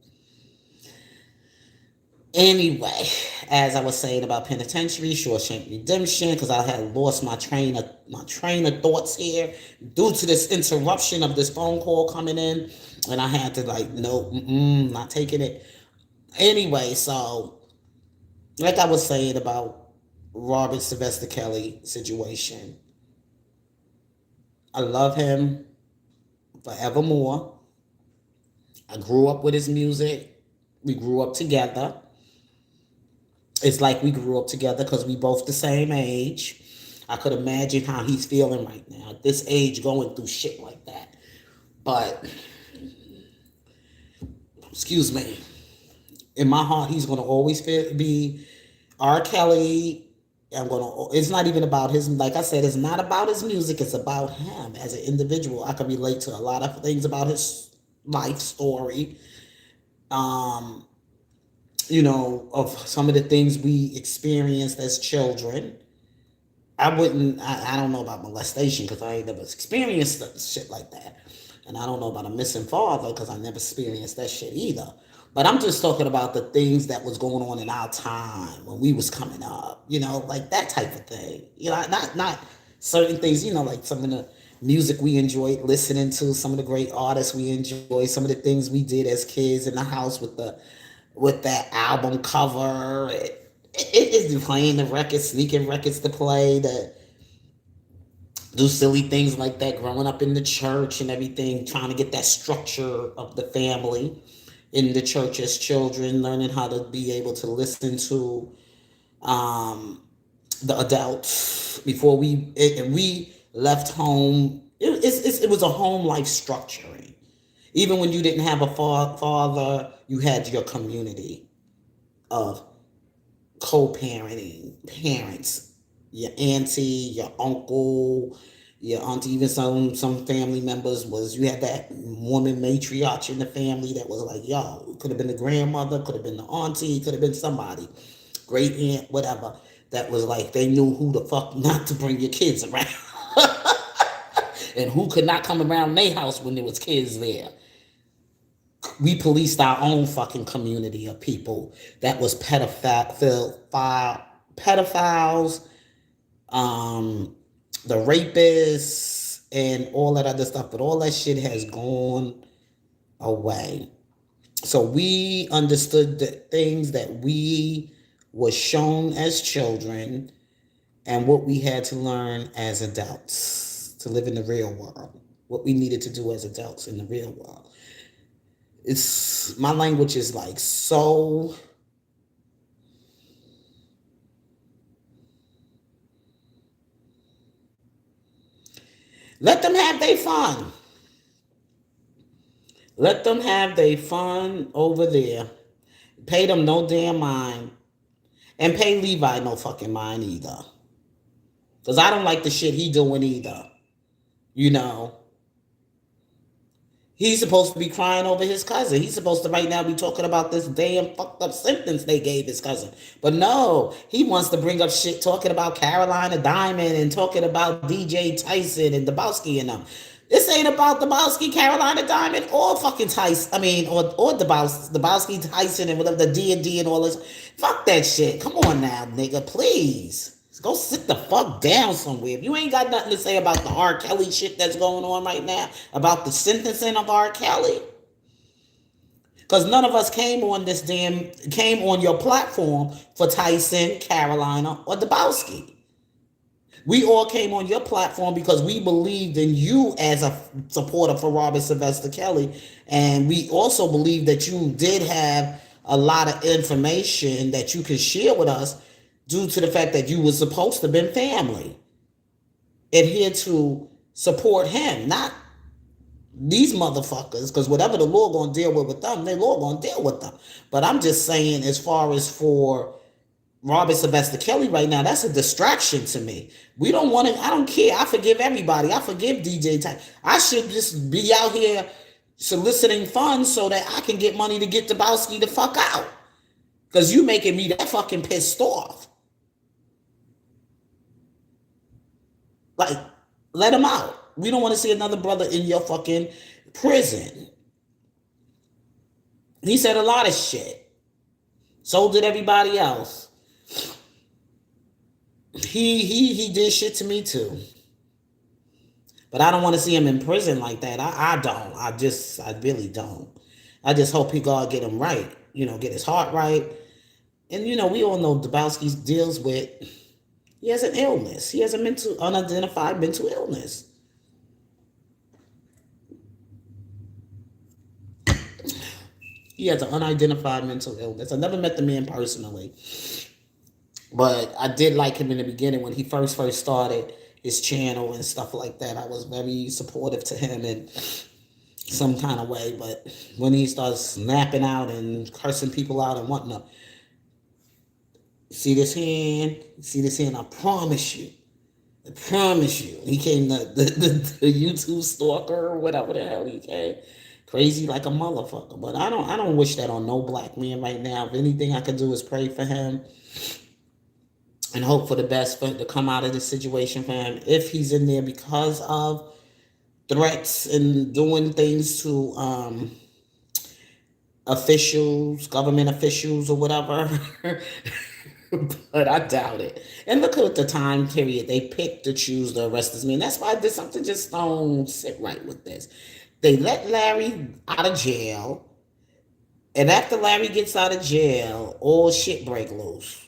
Anyway, as I was saying about Penitentiary, Shawshank Redemption, because I had lost my train of thoughts here due to this interruption of this phone call coming in, and I had to like, no, not taking it. Anyway, so like I was saying about Robert Sylvester Kelly situation, I love him forevermore. I grew up with his music. We grew up together. It's like we grew up together because we both the same age. I could imagine how he's feeling right now at this age, going through shit like that. But excuse me, in my heart, he's gonna always be R. Kelly. I'm gonna. It's not even about his. Like I said, it's not about his music. It's about him as an individual. I can relate to a lot of things about his life story. Um, of some of the things we experienced as children. I wouldn't. I don't know about molestation because I ain't never experienced shit like that, and I don't know about a missing father because I never experienced that shit either. But I'm just talking about the things that was going on in our time when we was coming up. Like that type of thing. Not certain things. Like some of the music we enjoyed listening to, some of the great artists we enjoy, some of the things we did as kids in the house with that album cover. It is playing the records, sneaking records to play, to do silly things like that, growing up in the church and everything, trying to get that structure of the family in the church as children, learning how to be able to listen to um, the adults before we left home. It was a home life structuring. Even when you didn't have a father, you had your community of co-parenting parents, your auntie, your uncle, your auntie, even some family members. Was you had that woman matriarch in the family that was like, yo, it could have been the grandmother, could have been the auntie, could have been somebody, great aunt, whatever, that was like, they knew who the fuck not to bring your kids around. And who could not come around their house when there was kids there. We policed our own fucking community of people that was pedophiles, um, the rapists, and all that other stuff. But all that shit has gone away. So we understood the things that we were shown as children and what we had to learn as adults to live in the real world. What we needed to do as adults in the real world. It's my language is like so. Let them have their fun. Let them have their fun over there. Pay them no damn mind. And pay Levi no fucking mind either. Because I don't like the shit he doing either. You know. He's supposed to be crying over his cousin. He's supposed to right now be talking about this damn fucked up sentence they gave his cousin. But no, he wants to bring up shit talking about Carolina Diamond and talking about DJ Tyson and Dabowski and them. This ain't about Dabowski, Carolina Diamond, or fucking Tyson. I mean, or Dabowski, Tyson, and whatever, the D and all this. Fuck that shit. Come on now, nigga, please. Go sit the fuck down somewhere. If you ain't got nothing to say about the R. Kelly shit that's going on right now, about the sentencing of R. Kelly, because none of us came on your platform for Tyson, Carolina, or Dabowski. We all came on your platform because we believed in you as a supporter for Robert Sylvester Kelly. And we also believe that you did have a lot of information that you could share with us due to the fact that you were supposed to have been family and here to support him, not these motherfuckers, because whatever the law gonna deal with them, the law gonna deal with them. But I'm just saying, as far as for Robert Sylvester Kelly right now, that's a distraction to me. We don't want to, I don't care. I forgive everybody. I forgive DJ Type. I should just be out here soliciting funds so that I can get money to get Dabowski the fuck out. Because you making me that fucking pissed off. Like, let him out. We don't want to see another brother in your fucking prison. He said a lot of shit. So did everybody else. He did shit to me too. But I don't want to see him in prison like that. I don't. I really don't. I just hope he God get him right. Get his heart right. And we all know Dabowski deals with, he has an illness. He has a unidentified mental illness. He has an unidentified mental illness. I never met the man personally, but I did like him in the beginning when he first started his channel and stuff like that. I was very supportive to him in some kind of way, but when he starts snapping out and cursing people out and whatnot, see this hand? See this hand? I promise you. I promise you. He came the YouTube stalker or whatever the hell he came. Crazy like a motherfucker. But I don't wish that on no black man right now. If anything I could do is pray for him and hope for the best for him to come out of this situation for him. If he's in there because of threats and doing things to officials, government officials or whatever. But I doubt it. And look at the time period they picked to choose to arrest this man. That's why there's something just don't sit right with this. They let Larry out of jail, and after Larry gets out of jail, all shit break loose.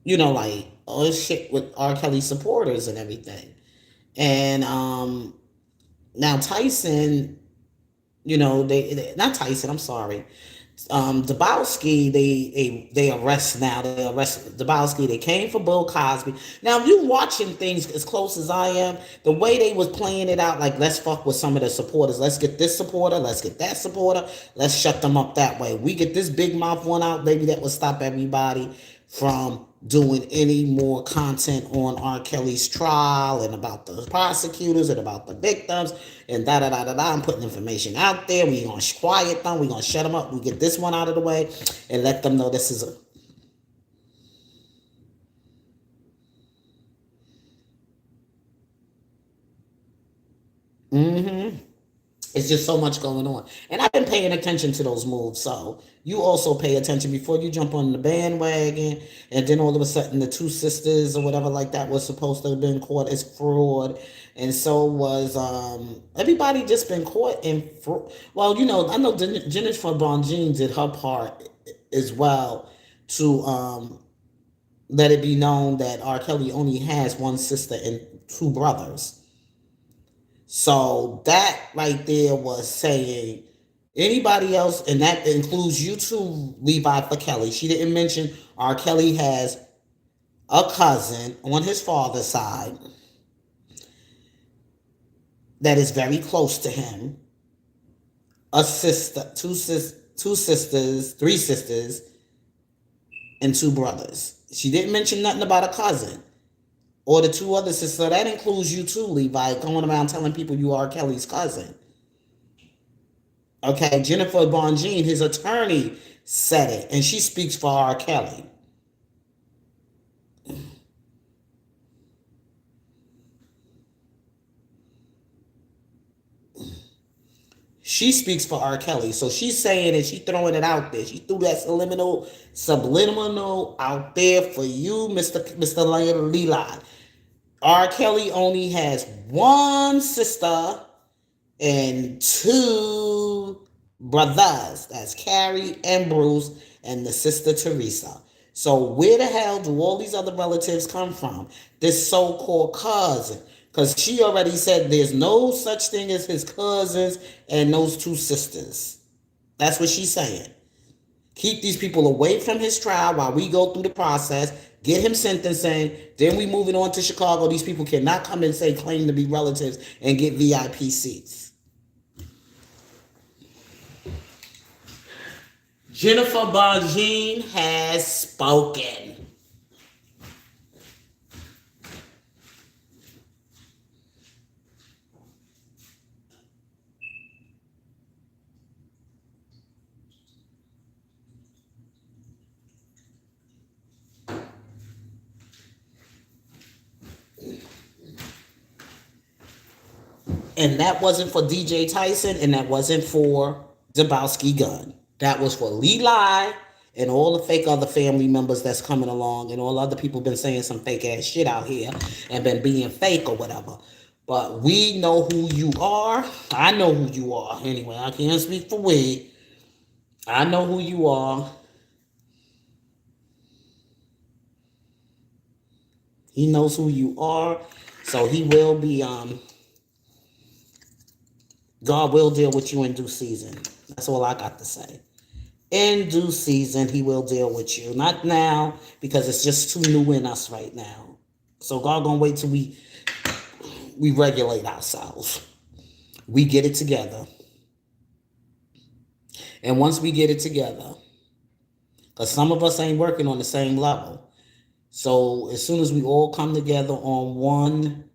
Like all shit with R. Kelly supporters and everything. And now Tyson, they not Tyson. I'm sorry. Dabowski, they arrest now. They arrest Dabowski. They came for Bill Cosby. Now, if you watching things as close as I am, the way they was playing it out, like let's fuck with some of the supporters. Let's get this supporter. Let's get that supporter. Let's shut them up that way. We get this big mouth one out, maybe that will stop everybody from doing any more content on R. Kelly's trial and about the prosecutors and about the victims and da da da da da. I'm putting information out there. We gonna quiet them. We gonna shut them up. We get this one out of the way and let them know this is a. Mm-hmm. It's just so much going on. And I've been paying attention to those moves. So you also pay attention before you jump on the bandwagon. And then all of a sudden, the two sisters or whatever like that was supposed to have been caught as fraud. And so was everybody just been caught in fraud. Well, I know Jennifer Bonjean did her part as well to let it be known that R. Kelly only has one sister and two brothers. So that right there was saying anybody else, and that includes you too, Levi for Kelly. She didn't mention R. Kelly has a cousin on his father's side that is very close to him, a sister, two sisters, three sisters, and two brothers. She didn't mention nothing about a cousin or the two other sisters. So that includes you too, Levi, going around telling people you are Kelly's cousin. Okay, Jennifer Bonjean, his attorney, said it, and she speaks for R. Kelly. She speaks for R. Kelly, so she's saying it. She's throwing it out there. She threw that subliminal out there for you, Mr. Leland. R. Kelly only has one sister and two brothers. That's Carrie and Bruce and the sister Teresa. So where the hell do all these other relatives come from? This so-called cousin. Because she already said there's no such thing as his cousins and those two sisters. That's what she's saying. Keep these people away from his trial while we go through the process, get him sentencing, then we moving on to Chicago. These people cannot come and say claim to be relatives and get VIP seats. Jennifer Bonjean has spoken. And that wasn't for DJ Tyson, and that wasn't for Zabowski Gunn. That was for Levi and all the fake other family members that's coming along, and all other people been saying some fake ass shit out here and been being fake or whatever. But we know who you are. I know who you are. Anyway, I can't speak for we. I know who you are. He knows who you are. So he will be God will deal with you in due season. That's all I got to say. In due season, he will deal with you. Not now, because it's just too new in us right now. So God gonna wait till we regulate ourselves. We get it together. And once we get it together, because some of us ain't working on the same level. So as soon as we all come together on one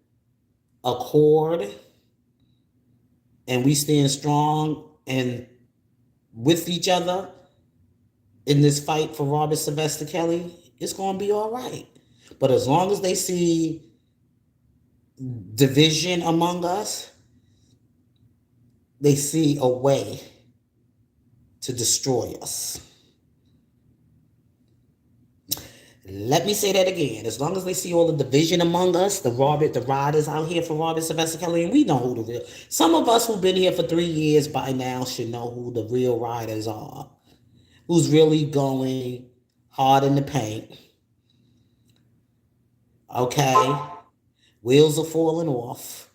accord and we stand strong and with each other in this fight for Robert Sylvester Kelly, it's going to be all right. But as long as they see division among us, they see a way to destroy us. Let me say that again. As long as they see all the division among us, the riders out here for Robert Sylvester Kelly, and we know who the real. Some of us who've been here for 3 years by now should know who the real riders are. Who's really going hard in the paint. Okay. Wheels are falling off.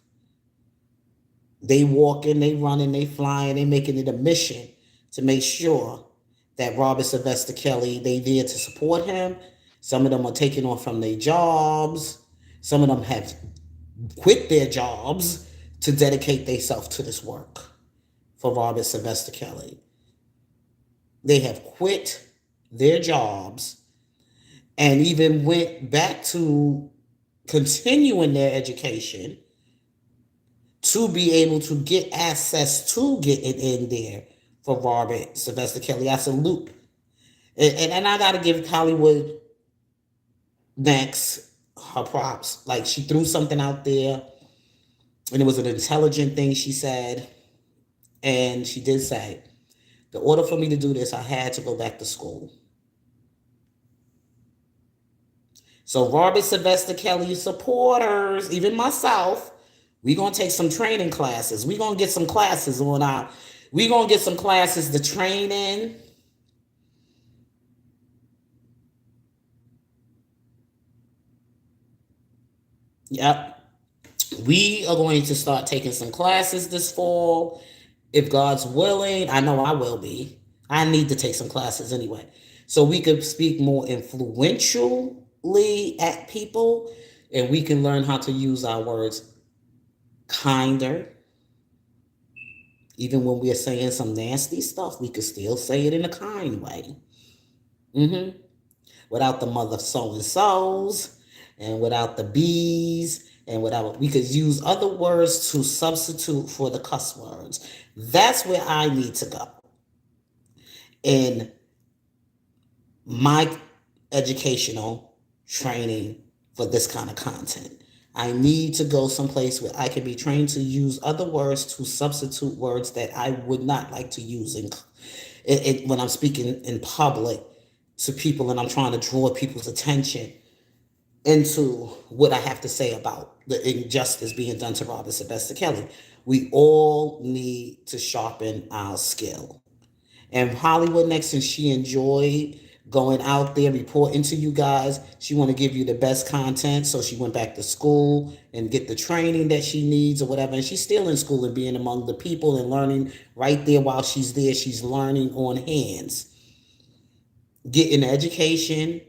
They walking, they running, they flying, they making it a mission to make sure that Robert Sylvester Kelly, they there to support him. Some of them are taking off from their jobs. Some of them have quit their jobs to dedicate themselves to this work for Robert Sylvester Kelly. They have quit their jobs and even went back to continuing their education to be able to get access to getting in there for Robert Sylvester Kelly. I salute. And I got to give Hollywood next her props. Like, she threw something out there and it was an intelligent thing she said. And she did say, in order for me to do this, I had to go back to school. So Robert Sylvester Kelly supporters, even myself, we're going to take some training classes. We're going to get some classes on our, we're going to get some classes to train in. Yep. We are going to start taking some classes this fall. If God's willing, I know I will be. I need to take some classes anyway. So we could speak more influentially at people and we can learn how to use our words kinder. Even when we're saying some nasty stuff, we could still say it in a kind way. Mm-hmm. Without the mother so-and-sos and without the bees and without, we could use other words to substitute for the cuss words. That's where I need to go in my educational training for this kind of content. I need to go someplace where I can be trained to use other words to substitute words that I would not like to use when I'm speaking in public to people and I'm trying to draw people's attention into what I have to say about the injustice being done to Robert Sylvester Kelly. We all need to sharpen our skill. And Hollywood Next, since she enjoyed going out there reporting to you guys, she want to give you the best content. So she went back to school and get the training that she needs or whatever. And she's still in school and being among the people and learning right there while she's there. She's learning on hands. Getting education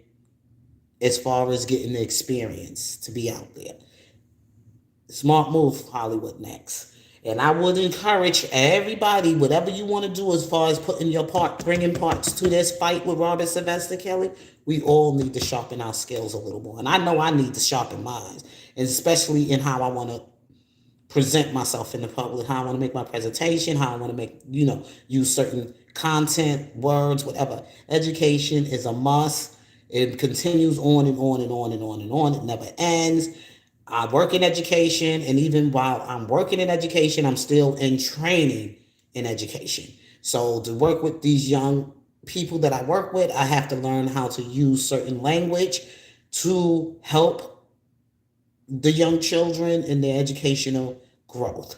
as far as getting the experience to be out there. Smart move, Hollywood Next. And I would encourage everybody, whatever you want to do as far as putting your part, bringing parts to this fight with Robert Sylvester Kelly, we all need to sharpen our skills a little more. And I know I need to sharpen mine, and especially in how I want to present myself in the public, how I want to make my presentation, how I want to make, use certain content, words, whatever. Education is a must. It continues on and on and on and on and on. It never ends. I work in education, and even while I'm working in education, I'm still in training in education. So to work with these young people that I work with, I have to learn how to use certain language to help the young children in their educational growth.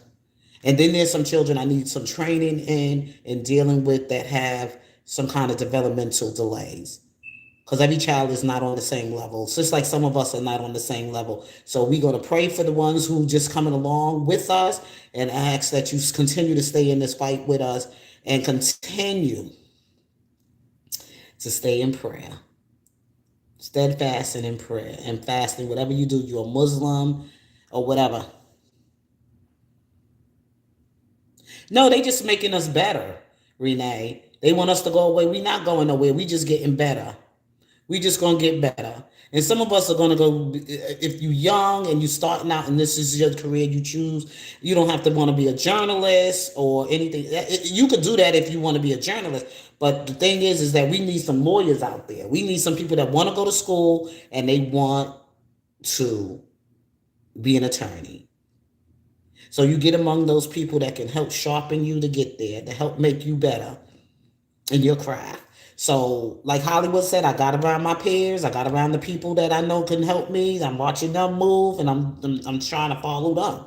And then there's some children I need some training in dealing with that have some kind of developmental delays, because every child is not on the same level. It's just like some of us are not on the same level. So we're going to pray for the ones who just coming along with us, and ask that you continue to stay in this fight with us and continue to stay in prayer, steadfast and in prayer and fasting. Whatever you do, you're a Muslim or whatever. No, they just making us better, Renee. They want us to go away. We not going nowhere. We just getting better. We just gonna get better. And some of us are gonna go. If you young and you starting out, and this is your career you choose, you don't have to want to be a journalist or anything. You could do that if you want to be a journalist. But the thing is that we need some lawyers out there. We need some people that want to go to school and they want to be an attorney. So you get among those people that can help sharpen you to get there, to help make you better in your craft. So, like Hollywood said, I got around my peers. I got around the people that I know can help me. I'm watching them move, and I'm trying to follow them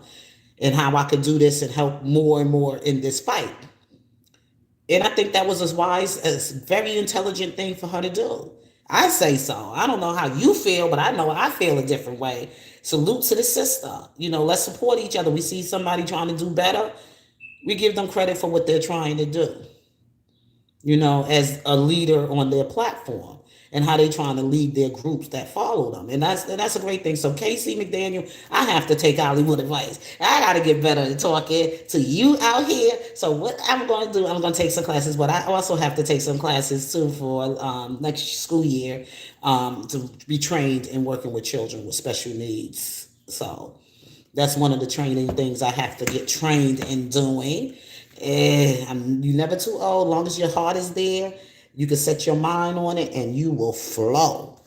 and how I could do this and help more and more in this fight. And I think that was as wise, as very intelligent thing for her to do. I say so. I don't know how you feel, but I know I feel a different way. Salute to the sister. Let's support each other. We see somebody trying to do better, we give them credit for what they're trying to do, as a leader on their platform, and how they trying to lead their groups that follow them. And that's a great thing. So Casey McDaniel, I have to take Hollywood advice. I got to get better at talking to you out here. So what I'm going to do, I'm going to take some classes, but I also have to take some classes too for next school year, to be trained in working with children with special needs. So that's one of the training things I have to get trained in doing. You never too old. Long as your heart is there, you can set your mind on it, and you will flow.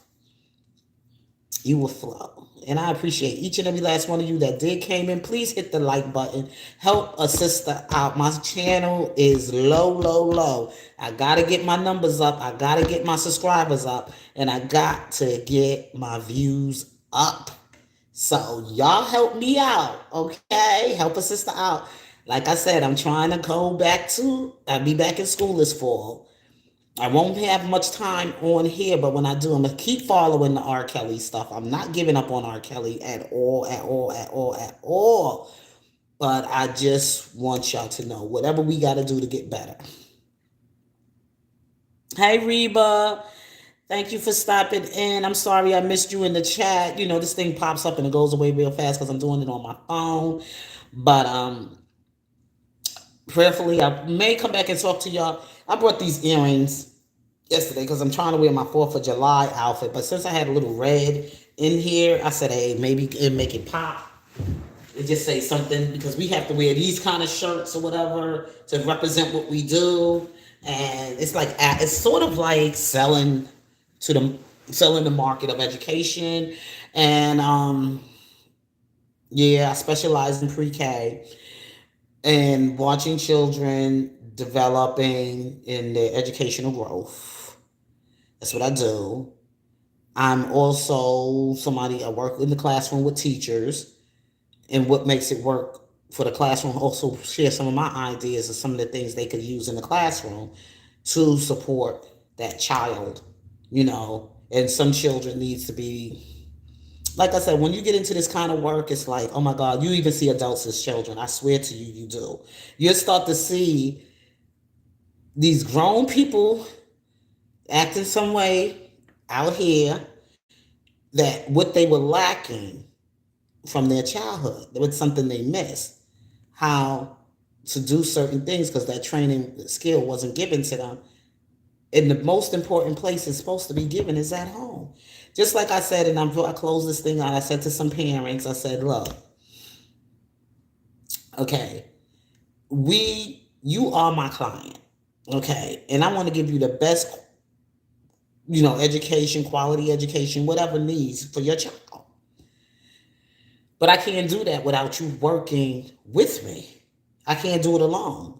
You will flow. And I appreciate each and every last one of you that did came in. Please hit the like button. Help a sister out. My channel is low, low, low. I gotta get my numbers up. I gotta get my subscribers up, and I got to get my views up. So y'all help me out, okay? Help a sister out. Like I said, I'm trying to go back to. I'll be back in school this fall. I won't have much time on here, but when I do, I'm gonna keep following the R. Kelly stuff. I'm not giving up on R. Kelly at all, at all, at all, at all. But I just want y'all to know whatever we got to do to get better. Hey, Reba. Thank you for stopping in. I'm sorry I missed you in the chat. This thing pops up and it goes away real fast because I'm doing it on my phone. But prayerfully, I may come back and talk to y'all. I brought these earrings yesterday because I'm trying to wear my 4th of July outfit. But since I had a little red in here, I said, hey, maybe it make it pop. It just say something, because we have to wear these kind of shirts or whatever to represent what we do. And it's sort of like selling the market of education. And yeah, I specialize in pre-K and watching children developing in their educational growth. That's what I do. I'm also somebody, I work in the classroom with teachers, and what makes it work for the classroom. Also share some of my ideas of some of the things they could use in the classroom to support that child, and some children needs to be, like I said, when you get into this kind of work, it's like, oh my God, you even see adults as children. I swear to you, you do. You'll start to see these grown people acting some way out here, that what they were lacking from their childhood, there was something they missed, how to do certain things, because that training skill wasn't given to them. And the most important place it's supposed to be given is at home. Just like I said, and I close this thing out, I said to some parents, I said, look, okay, you are my client, okay, and I want to give you the best, education, quality education, whatever needs for your child. But I can't do that without you working with me. I can't do it alone,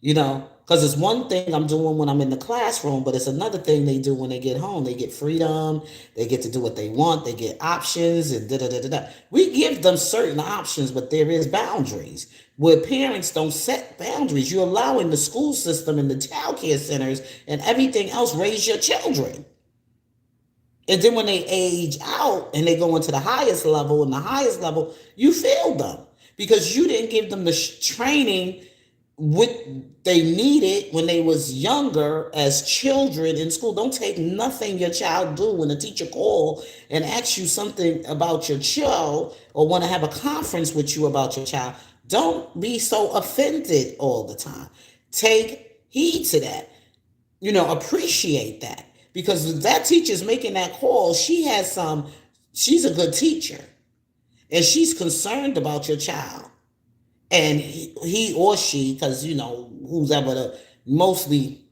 because it's one thing I'm doing when I'm in the classroom, but it's another thing they do when they get home. They get freedom, they get to do what they want, they get options, and da da da da da. We give them certain options, but there is boundaries. Where parents don't set boundaries, you're allowing the school system and the child care centers and everything else raise your children. And then when they age out and they go into the highest level, and the highest level, you failed them because you didn't give them the training what they needed when they was younger as children in school. Don't take nothing your child do when a teacher call and ask you something about your child or want to have a conference with you about your child. Don't be so offended all the time. Take heed to that. Appreciate that, because if that teacher's making that call, she's a good teacher, and she's concerned about your child, and he or she, because who's ever mostly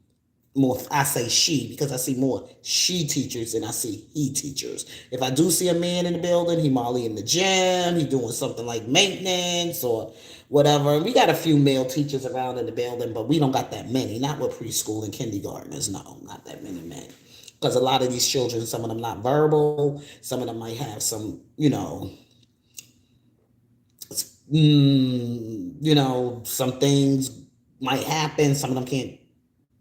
more, I say she because I see more she teachers than I see he teachers. If I do see a man in the building, he probably in the gym, he doing something like maintenance or whatever. And we got a few male teachers around in the building, but we don't got that many. Not with preschool and kindergartners. No, not that many men. Because a lot of these children, some of them not verbal, some of them might have some, some things might happen. Some of them can't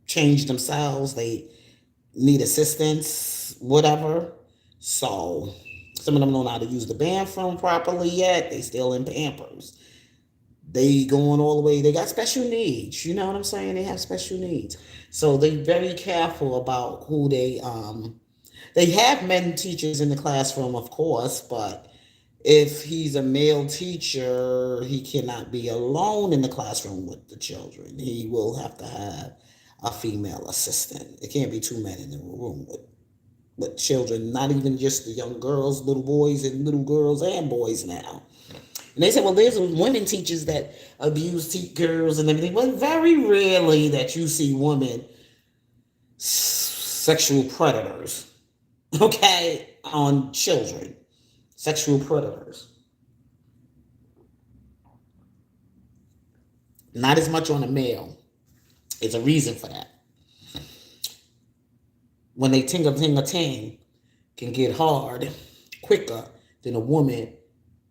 change themselves. They need assistance, whatever. So some of them don't know how to use the bathroom properly yet. They still in Pampers. They going all the way. They got special needs. You know what I'm saying? They have special needs. So they very careful about who they have men teachers in the classroom, of course, but if he's a male teacher, he cannot be alone in the classroom with the children. He will have to have a female assistant. It can't be two men in the room with children, not even just the young girls, little boys and little girls and boys now. And they say, well, there's women teachers that abuse girls and everything. Well, very rarely that you see women sexual predators, okay, on children. Sexual predators. Not as much on a male. There's a reason for that. When they ting can get hard quicker than a woman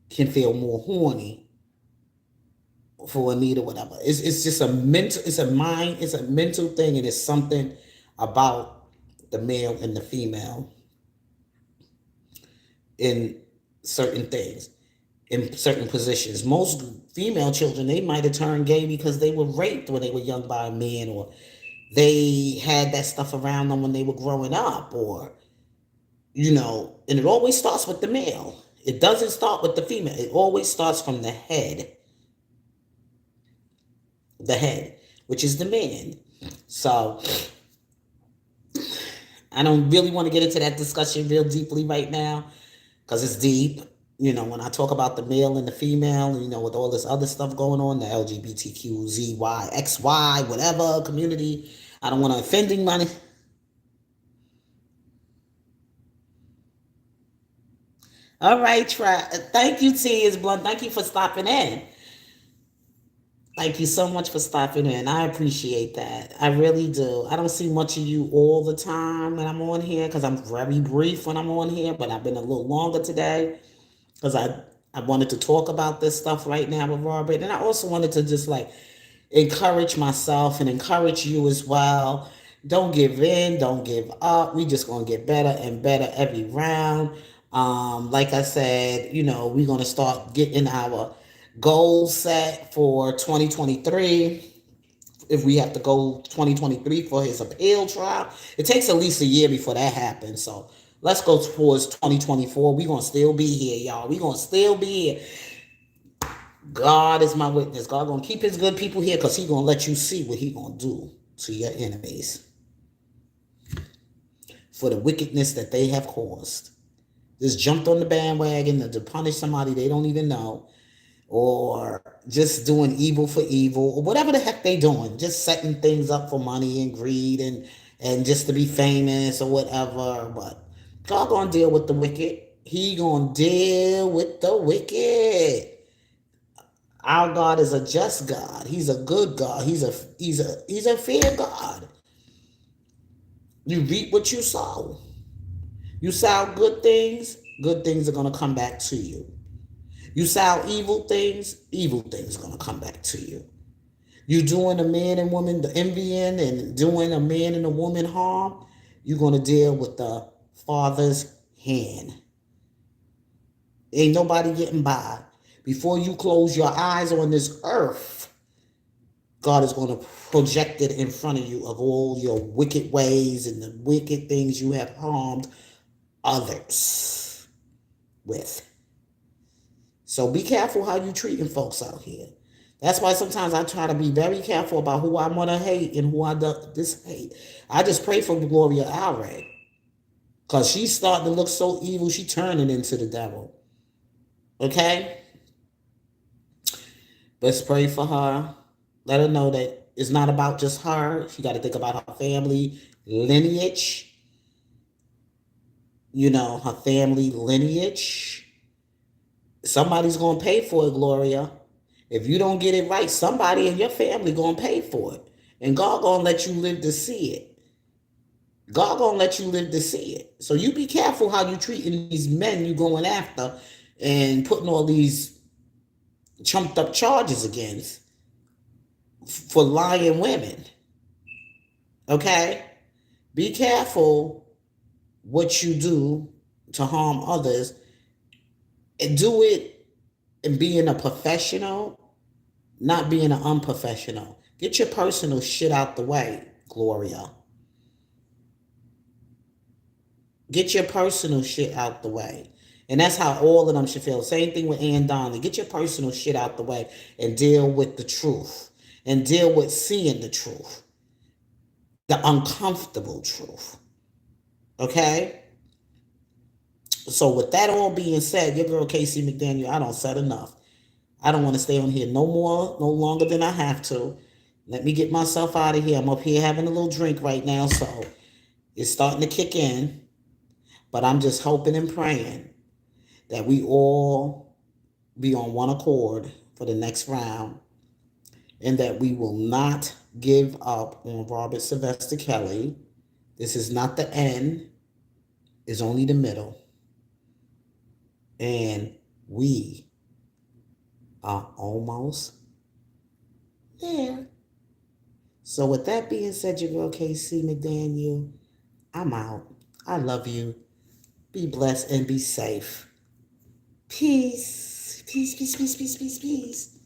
can feel more horny for a need or whatever. It's just it's a mental thing, and it's something about the male and the female in certain things, in certain positions. Most female children, they might have turned gay because they were raped when they were young by a man, or they had that stuff around them when they were growing up, or and it always starts with the male. It doesn't start with the female. It always starts from the head, which is the man. So I don't really want to get into that discussion real deeply right now because it's deep. When I talk about the male and the female, with all this other stuff going on, the LGBTQZY, XY, whatever community, I don't want to offend anybody. All right, try. Thank you, T. Is Blunt. Thank you for stopping in. Thank you so much for stopping in. I appreciate that. I really do. I don't see much of you all the time when I'm on here because I'm very brief when I'm on here, but I've been a little longer today because I wanted to talk about this stuff right now with Robert. And I also wanted to just like encourage myself and encourage you as well. Don't give in, don't give up. We just gonna get better and better every round. Like I said, we're gonna start getting our goals set for 2023. If we have to go 2023 for his appeal trial, it takes at least a year before that happens. So let's go towards 2024. We're gonna still be here, y'all. We're gonna still be here. God is my witness. God gonna keep his good people here because he gonna let you see what he gonna do to your enemies for the wickedness that they have caused. Just jumped on the bandwagon to punish somebody they don't even know, or just doing evil for evil, or whatever the heck they doing, just setting things up for money and greed and just to be famous or whatever. But God gonna deal with the wicked. He gonna deal with the wicked. Our God is a just God. He's a good God. He's a fair God. You reap what you sow. You sow good things are gonna come back to you. You sow evil things are gonna come back to you. You doing a man and woman the envying and doing a man and a woman harm, you're gonna deal with the Father's hand. Ain't nobody getting by. Before you close your eyes on this earth, God is going to project it in front of you of all your wicked ways and the wicked things you have harmed others with. So be careful how you treating folks out here. That's why sometimes I try to be very careful about who I want to hate and who I hate. I just pray for Gloria Allred because she's starting to look so evil. She turning into the devil. Okay? Let's pray for her. Let her know that it's not about just her. She got to think about her family lineage. Her family lineage. Somebody's going to pay for it, Gloria. If you don't get it right, somebody in your family going to pay for it. And God going to let you live to see it. God going to let you live to see it. So you be careful how you treating these men you going after and putting all these trumped up charges against for lying women. Okay? Be careful what you do to harm others and do it and being a professional, not being an unprofessional. Get your personal shit out the way, Gloria. Get your personal shit out the way. And that's how all of them should feel. Same thing with Ann Donnelly. Get your personal shit out the way and deal with the truth. And deal with seeing the truth. The uncomfortable truth. Okay? So with that all being said, your girl Casey McDaniel, I don't said enough. I don't want to stay on here no longer than I have to. Let me get myself out of here. I'm up here having a little drink right now, so it's starting to kick in. But I'm just hoping and praying that we all be on one accord for the next round and that we will not give up on Robert Sylvester Kelly. This is not the end. It's only the middle. And we are almost there. So with that being said, your girl Casey McDaniel, I'm out. I love you. Be blessed and be safe. Peace. Peace, peace, peace, peace, peace, peace.